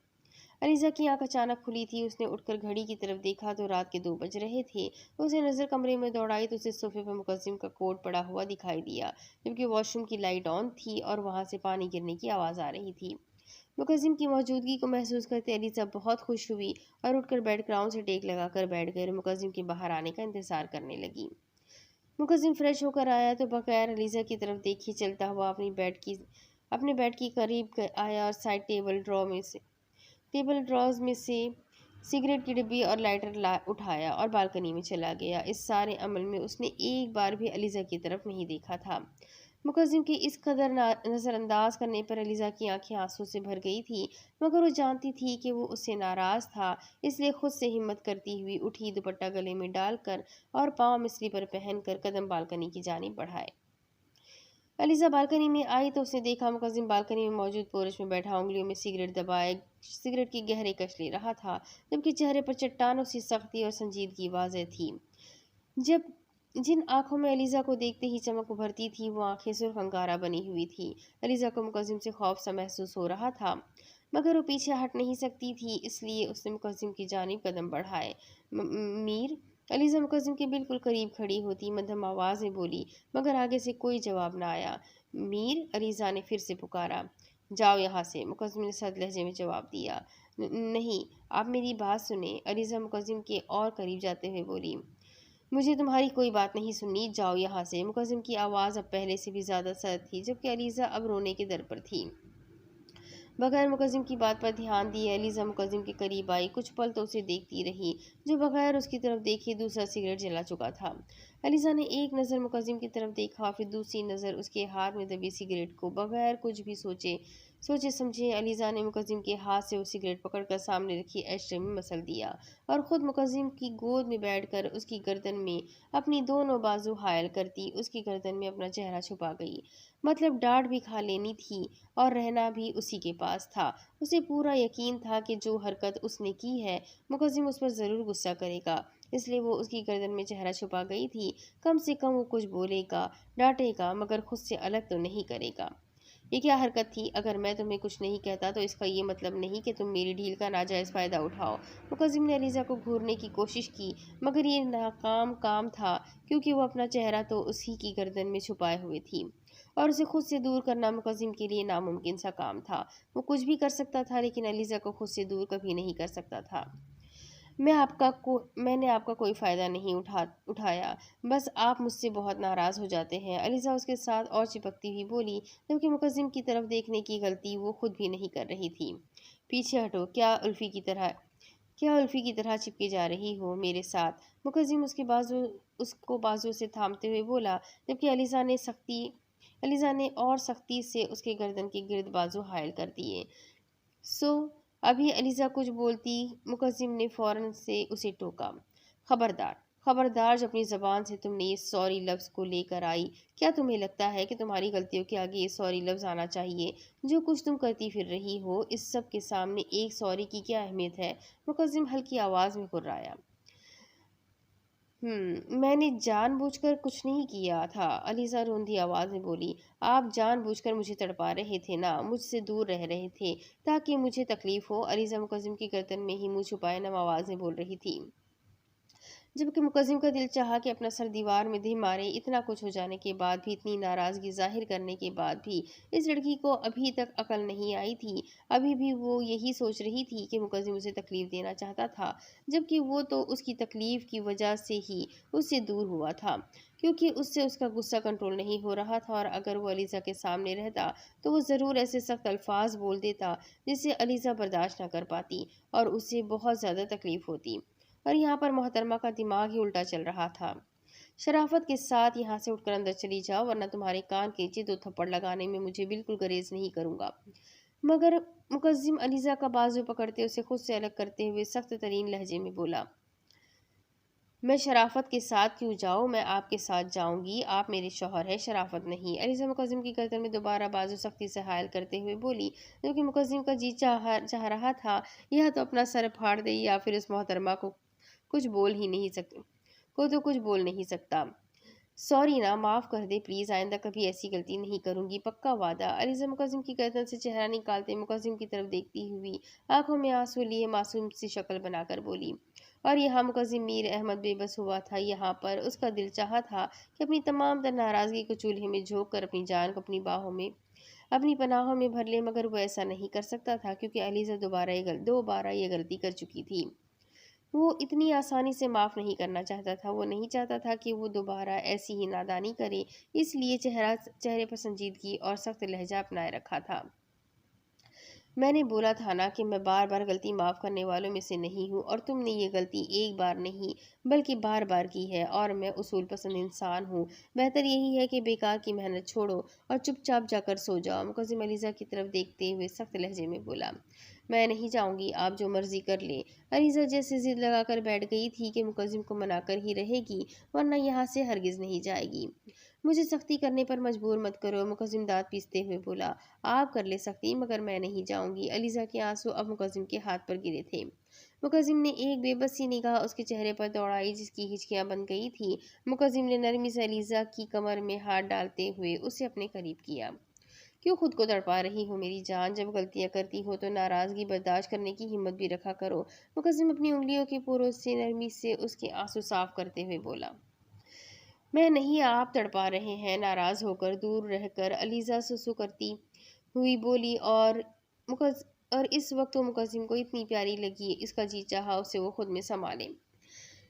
अलीजा की आंख अचानक खुली थी। उसने उठकर घड़ी की तरफ देखा तो रात के 2 बज रहे थे। उसे नज़र कमरे में दौड़ाई तो उसे सोफे पर मुकद्दिम का कोट पड़ा हुआ दिखाई दिया, जबकि वॉशरूम की लाइट ऑन थी और वहां से पानी गिरने की आवाज़ आ रही थी। मुकद्दिम की मौजूदगी को महसूस करते अलीजा बहुत खुश हुई और उठकर बेड ग्राउंड से टेक लगाकर बैठ गई और मुकद्दिम के बाहर आने का इंतजार करने लगी। मुकद्दिम फ्रेश होकर आया तो बगैर अलीजा की तरफ देखे चलता हुआ अपने बेड की करीब आया और साइड टेबल ड्रॉज में से सिगरेट की डिब्बी और लाइटर उठाया और बालकनी में चला गया। इस सारे अमल में उसने एक बार भी अलीजा की तरफ नहीं देखा था। मुकद्दिम के इस कदर नज़रअंदाज करने पर अलीजा की आंखें आंसू से भर गई थी, मगर वो जानती थी कि वो उससे नाराज़ था। इसलिए खुद से हिम्मत करती हुई उठी, दुपट्टा गले में डालकर और पाँव में स्लीपर पहनकर कदम बालकनी की जानिब बढ़ाए। अलीजा बालकनी में आई तो उसने देखा मुकद्दिम बालकनी में मौजूद पोर्च में बैठा उंगलियों में सिगरेट दबाए सिगरेट की गहरे कश ले रहा था, जबकि चेहरे पर चट्टानों सी सख्ती और संजीदगी वाज़ेह थी। जब जिन आंखों में अलीजा को देखते ही चमक उभरती थी, वो आंखें सुर्ख अंगारा बनी हुई थी। अलीजा को मुकद्दिम से खौफ सा महसूस हो रहा था, मगर वो पीछे हट नहीं सकती थी। इसलिए उसने मुकद्दिम की जानिब कदम बढ़ाए। मीर। अलीजा मुकद्दिम के बिल्कुल करीब खड़ी होती मध्यम आवाज़ में बोली, मगर आगे से कोई जवाब न आया। मीर। अलीजा ने फिर से पुकारा। जाओ यहाँ से, मुकद्दिम ने सख्त लहजे में जवाब दिया। नहीं, आप मेरी बात सुने, अलीजा मुकद्दिम के और करीब जाते हुए बोली। मुझे तुम्हारी कोई बात नहीं सुननी, जाओ यहाँ से। मुकद्दिम की आवाज़ अब पहले से भी ज़्यादा सख्त थी, जबकि अलीजा अब रोने के दर पर थी। बगैर मुकद्दिम की बात पर ध्यान दिए अलीजा मुकद्दिम के करीब आई। कुछ पल तो उसे देखती रही, जो बगैर उसकी तरफ देखे दूसरा सिगरेट जला चुका था। अलीजा ने एक नज़र मुकद्दिम की तरफ देखा, फिर दूसरी नज़र उसके हाथ में दबी सिगरेट को। बगैर कुछ भी सोचे समझे अलीजा ने मुकद्दिम के हाथ से वो सिगरेट पकड़कर सामने रखी एशट्रे में मसल दिया और ख़ुद मुकद्दिम की गोद में बैठकर उसकी गर्दन में अपनी दोनों बाजू हायल करती उसकी गर्दन में अपना चेहरा छुपा गई। मतलब डांट भी खा लेनी थी और रहना भी उसी के पास था। उसे पूरा यकीन था कि जो हरकत उसने की है, मुकद्दिम उस पर ज़रूर गुस्सा करेगा, इसलिए वो उसकी गर्दन में चेहरा छुपा गई थी। कम से कम वो कुछ बोलेगा, डांटेगा, मगर खुद से अलग तो नहीं करेगा। ये क्या हरकत थी? अगर मैं तुम्हें कुछ नहीं कहता तो इसका ये मतलब नहीं कि तुम मेरी ढील का नाजायज़ फ़ायदा उठाओ। मुकद्दिम ने अलीजा को घूरने की कोशिश की, मगर ये नाकाम काम था, क्योंकि वो अपना चेहरा तो उसी की गर्दन में छुपाए हुए थी और उसे खुद से दूर करना मुकद्दिम के लिए नामुमकिन सा काम था। वो कुछ भी कर सकता था, लेकिन अलीजा को खुद से दूर कभी नहीं कर सकता था। मैंने आपका कोई फ़ायदा नहीं उठाया, बस आप मुझसे बहुत नाराज़ हो जाते हैं। अलीजा उसके साथ और चिपकती हुई बोली, जबकि मुकद्दिम की तरफ देखने की गलती वो खुद भी नहीं कर रही थी। पीछे हटो, क्या उल्फी की तरह चिपके जा रही हो मेरे साथ? मुकद्दिम उसको बाजू से थामते हुए बोला, जबकि अलीजा ने और सख्ती से उसके गर्दन के गिर्द बाजू हायल कर दिए। सो अभी अलीजा कुछ बोलती, मुकद्दिम ने फौरन से उसे टोका। खबरदार, खबरदार, जो अपनी ज़बान से तुमने ये सॉरी लफ्ज़ को लेकर आई, क्या तुम्हें लगता है कि तुम्हारी गलतियों के आगे ये सॉरी लफ्ज़ आना चाहिए? जो कुछ तुम करती फिर रही हो, इस सब के सामने एक सॉरी की क्या अहमियत है? मुकद्दिम हल्की आवाज़ में कुर्राया। मैंने जानबूझकर कुछ नहीं किया था, अलीजा रोंधी आवाज़ में बोली। आप जानबूझकर मुझे तड़पा रहे थे ना, मुझसे दूर रह रहे थे ताकि मुझे तकलीफ हो। अलीजा मुकद्दिम की गर्दन में ही मुंह छुपाए नम आवाज़ में बोल रही थी, जबकि मुकद्दिम का दिल चाहा कि अपना सर दीवार में धि मारे। इतना कुछ हो जाने के बाद भी, इतनी नाराज़गी जाहिर करने के बाद भी इस लड़की को अभी तक अकल नहीं आई थी। अभी भी वो यही सोच रही थी कि मुकद्दिम उसे तकलीफ़ देना चाहता था, जबकि वो तो उसकी तकलीफ़ की वजह से ही उससे दूर हुआ था, क्योंकि उससे उसका गुस्सा कंट्रोल नहीं हो रहा था। और अगर वो अलीज़ा के सामने रहता तो वो ज़रूर ऐसे सख्त अल्फाज बोल देता जिससे अलीज़ा बर्दाश्त न कर पाती और उसे बहुत ज़्यादा तकलीफ़ होती। और यहाँ पर मोहतरमा का दिमाग ही उल्टा चल रहा था। शराफत के साथ यहाँ से उठकर अंदर चली जाओ, वरना तुम्हारे कान के नीचे 2 थप्पड़ लगाने में मुझे बिल्कुल गुरेज नहीं करूँगा। मगर मुकद्दिम अलीजा का बाजू पकड़ते उसे खुद से अलग करते हुए सख्त तरीन लहजे में बोला। میں شرافت کے ساتھ کیوں جاؤں؟ میں آپ کے ساتھ جاؤں گی، آپ میرے شوہر ہے، شرافت نہیں۔ علیزہ مقدم کی گردن میں دوبارہ بازو سختی سے حائل کرتے ہوئے بولی، جبکہ مقدم کا جی چاہ رہا تھا یا تو اپنا سر پھاڑ دے یا پھر اس محترمہ کو کچھ بول نہیں سکتا۔ سوری نا، معاف کر دے پلیز، آئندہ کبھی ایسی غلطی نہیں کروں گی، پکا وعدہ۔ علیزہ مقدم کی گردن سے چہرہ نکالتے مقدم کی طرف دیکھتی ہوئی آنکھوں میں آنسو لیے معصوم سی شکل بنا کر بولی۔ اور یہاں مقدم میر احمد بے بس ہوا تھا، یہاں پر اس کا دل چاہا تھا کہ اپنی تمام تر ناراضگی کو چولہے میں جھونک کر اپنی جان کو اپنی پناہوں میں بھر لے، مگر وہ ایسا نہیں کر سکتا تھا کیونکہ علیزہ دو بارہ یہ غلطی کر چکی تھی۔ وہ اتنی آسانی سے معاف نہیں کرنا چاہتا تھا، وہ نہیں چاہتا تھا کہ وہ دوبارہ ایسی ہی نادانی کرے، اس لیے چہرے پر سنجیدگی اور سخت لہجہ اپنائے رکھا تھا۔ میں نے بولا تھا نا کہ میں بار بار غلطی معاف کرنے والوں میں سے نہیں ہوں، اور تم نے یہ غلطی ایک بار نہیں بلکہ بار بار کی ہے، اور میں اصول پسند انسان ہوں۔ بہتر یہی ہے کہ بیکار کی محنت چھوڑو اور چپ چاپ جا کر سو جاؤ۔ مقدم علیزہ کی طرف دیکھتے ہوئے سخت لہجے میں بولا، میں نہیں جاؤں گی، آپ جو مرضی کر لیں۔ علیزہ جیسے ضد لگا کر بیٹھ گئی تھی کہ مقدم کو منا کر ہی رہے گی ورنہ یہاں سے ہرگز نہیں جائے گی۔ مجھے سختی کرنے پر مجبور مت کرو، مقدم دانت پیستے ہوئے بولا۔ آپ کر لے سختی، مگر میں نہیں جاؤں گی۔ علیزہ کے آنسو اب مقدم کے ہاتھ پر گرے تھے۔ مقدم نے ایک بے بس سی نگاہ اس کے چہرے پر دوڑائی جس کی ہچکیاں بن گئی تھی۔ مقدم نے نرمی سے علیزہ کی کمر میں ہاتھ ڈالتے ہوئے اسے اپنے قریب کیا۔ کیوں خود کو تڑپا رہی ہو میری جان؟ جب غلطیاں کرتی ہو تو ناراضگی برداشت کرنے کی ہمت بھی رکھا کرو۔ مقدم اپنی انگلیوں کے پوروں سے نرمی سے اس کے آنسو صاف کرتے ہوئے بولا۔ میں نہیں، آپ تڑپا رہے ہیں۔ ناراض ہو کر دور رہ کر علیزہ سسو کرتی ہوئی بولی، اور اس وقت وہ مقدم کو اتنی پیاری لگی، اس کا جی چاہا اسے وہ خود میں سنبھالے۔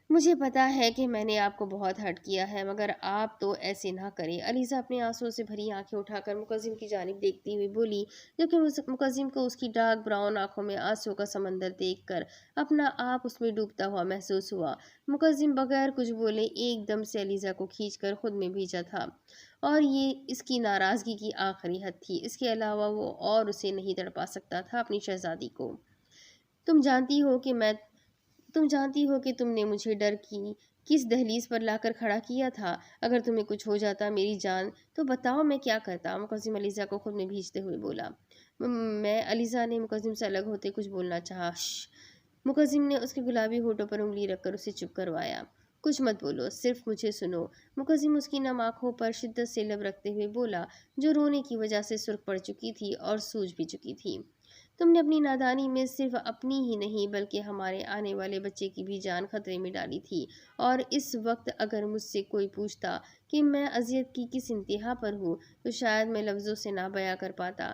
مجھے پتا ہے کہ میں نے آپ کو بہت ہرٹ کیا ہے، مگر آپ تو ایسے نہ کریں۔ علیزہ اپنے آنسوؤں سے بھری آنکھیں اٹھا کر مقدم کی جانب دیکھتی ہوئی بولی، جبکہ مقدم کو اس کی ڈارک براؤن آنکھوں میں آنسوؤں کا سمندر دیکھ کر اپنا آپ اس میں ڈوبتا ہوا محسوس ہوا۔ مقدم بغیر کچھ بولے ایک دم سے علیزہ کو کھینچ کر خود میں بھیجا تھا، اور یہ اس کی ناراضگی کی آخری حد تھی۔ اس کے علاوہ وہ اور اسے نہیں تڑپا سکتا تھا اپنی شہزادی کو۔ تم جانتی ہو کہ تم نے مجھے ڈر کی کس دہلیز پر لا کر کھڑا کیا تھا؟ اگر تمہیں کچھ ہو جاتا میری جان تو بتاؤ میں کیا کرتا؟ مقدم علیزہ کو خود میں بھیجتے ہوئے بولا۔ میں علیزہ نے مقدم سے الگ ہوتے کچھ بولنا چاہا۔ مقدم نے اس کے گلابی ہونٹوں پر انگلی رکھ کر اسے چپ کروایا۔ کچھ مت بولو، صرف مجھے سنو۔ مقدم اس کی نم آنکھوں پر شدت سے لب رکھتے ہوئے بولا، جو رونے کی وجہ سے سرخ پڑ چکی تھی اور سوج بھی چکی تھی۔ تم نے اپنی نادانی میں صرف اپنی ہی نہیں بلکہ ہمارے آنے والے بچے کی بھی جان خطرے میں ڈالی تھی، اور اس وقت اگر مجھ سے کوئی پوچھتا کہ میں اذیت کی کس انتہا پر ہوں تو شاید میں لفظوں سے نہ بیان کر پاتا۔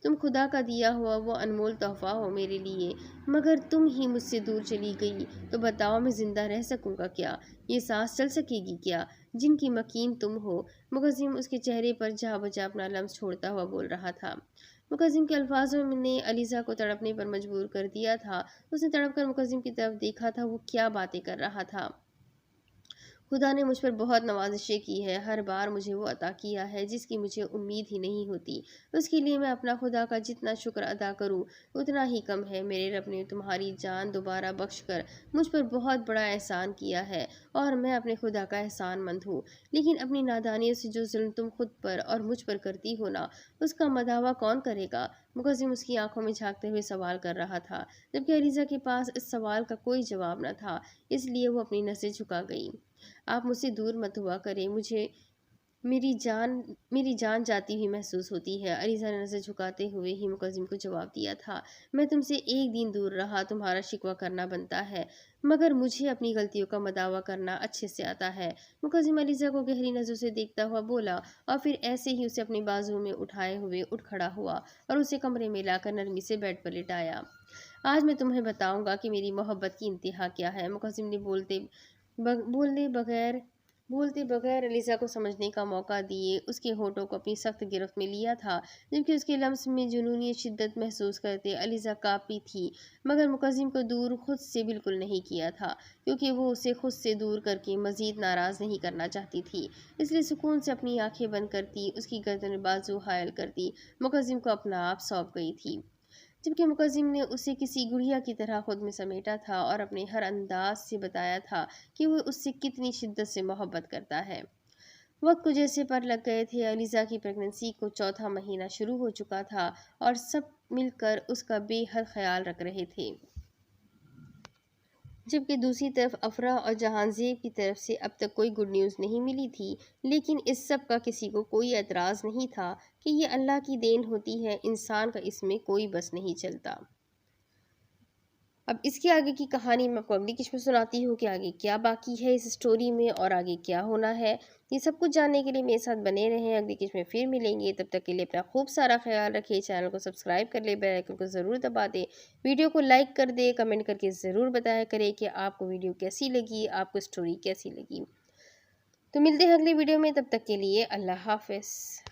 تم خدا کا دیا ہوا وہ انمول تحفہ ہو میرے لیے، مگر تم ہی مجھ سے دور چلی گئی تو بتاؤ میں زندہ رہ سکوں گا کیا؟ یہ سانس چل سکے گی کیا؟ جن کی مکین تم ہو۔ مقدم اس کے چہرے پر جا بجا اپنا لمس چھوڑتا ہوا بول رہا تھا۔ مقدم کے الفاظوں نے علیزہ کو تڑپنے پر مجبور کر دیا تھا۔ اس نے تڑپ کر مقدم کی طرف دیکھا تھا، وہ کیا باتیں کر رہا تھا۔ خدا نے مجھ پر بہت نوازشیں کی ہے، ہر بار مجھے وہ عطا کیا ہے جس کی مجھے امید ہی نہیں ہوتی۔ اس کے لیے میں اپنا خدا کا جتنا شکر ادا کروں اتنا ہی کم ہے۔ میرے رب نے تمہاری جان دوبارہ بخش کر مجھ پر بہت بڑا احسان کیا ہے، اور میں اپنے خدا کا احسان مند ہوں، لیکن اپنی نادانیوں سے جو ظلم تم خود پر اور مجھ پر کرتی ہو نا، اس کا مداوع کون کرے گا؟ مقدم اس کی آنکھوں میں جھانکتے ہوئے سوال کر رہا تھا، جبکہ علیزہ کے پاس اس سوال کا کوئی جواب نہ تھا، اس لیے وہ اپنی نظریں جھکا گئی۔ آپ مجھ سے دور مت ہوا کریں، مجھے میری جان جاتی ہوئی محسوس ہوتی ہے۔ علیزہ نے نظر جھکاتے ہوئے ہی مقدم کو جواب دیا تھا، میں تم سے ایک دن دور رہا تمہارا شکوہ کرنا بنتا ہے، مگر مجھے اپنی غلطیوں کا مداوع کرنا اچھے سے آتا ہے۔ مقدم علیزہ کو گہری نظروں سے دیکھتا ہوا بولا، اور پھر ایسے ہی اسے اپنے بازو میں اٹھائے ہوئے اٹھ کھڑا ہوا اور اسے کمرے میں لا کر نرمی سے بیڈ پر لٹایا۔ آج میں تمہیں بتاؤں گا کہ میری محبت کی انتہا کیا ہے۔ مقدم نے بولتے بغیر علیزہ کو سمجھنے کا موقع دیے اس کے ہونٹوں کو اپنی سخت گرفت میں لیا تھا، جبکہ اس کے لمس میں جنونی شدت محسوس کرتے علیزہ کانپی تھی، مگر مقدم کو دور خود سے بالکل نہیں کیا تھا، کیونکہ وہ اسے خود سے دور کر کے مزید ناراض نہیں کرنا چاہتی تھی۔ اس لیے سکون سے اپنی آنکھیں بند کرتی، اس کی گردن میں بازو حائل کرتی مقدم کو اپنا آپ سونپ گئی تھی۔ जबकि मुकद्दिम ने उसे किसी गुड़िया की तरह खुद में समेटा था और अपने हर अंदाज से बताया था कि वो उससे कितनी शिद्दत से मोहब्बत करता है। वक्त को जैसे पर लग गए थे। अलीज़ा की प्रेगनेंसी को चौथा महीना शुरू हो चुका था और सब मिलकर उसका बेहद ख्याल रख रहे थे। जबकि दूसरी तरफ अफरा और जहांज़ेब की तरफ से अब तक कोई गुड न्यूज़ नहीं मिली थी, लेकिन इस सब का किसी को कोई एतराज़ नहीं था कि ये अल्लाह की देन होती है, इंसान का इसमें कोई बस नहीं चलता। अब इसके आगे की कहानी मैं आपको अगली किस्त में सुनाती हूँ कि आगे क्या बाकी है इस स्टोरी में और आगे क्या होना है। ये सब कुछ जानने के लिए मेरे साथ बने रहें। अगली किस्त में फिर मिलेंगे, तब तक के लिए अपना खूब सारा ख्याल रखिए। चैनल को सब्सक्राइब कर ले, बेल आइकन को ज़रूर दबा दे, वीडियो को लाइक कर दे, कमेंट करके ज़रूर बताया करें कि आपको वीडियो कैसी लगी, आपको स्टोरी कैसी लगी। तो मिलते हैं अगली वीडियो में, तब तक के लिए अल्लाह हाफ़िज़।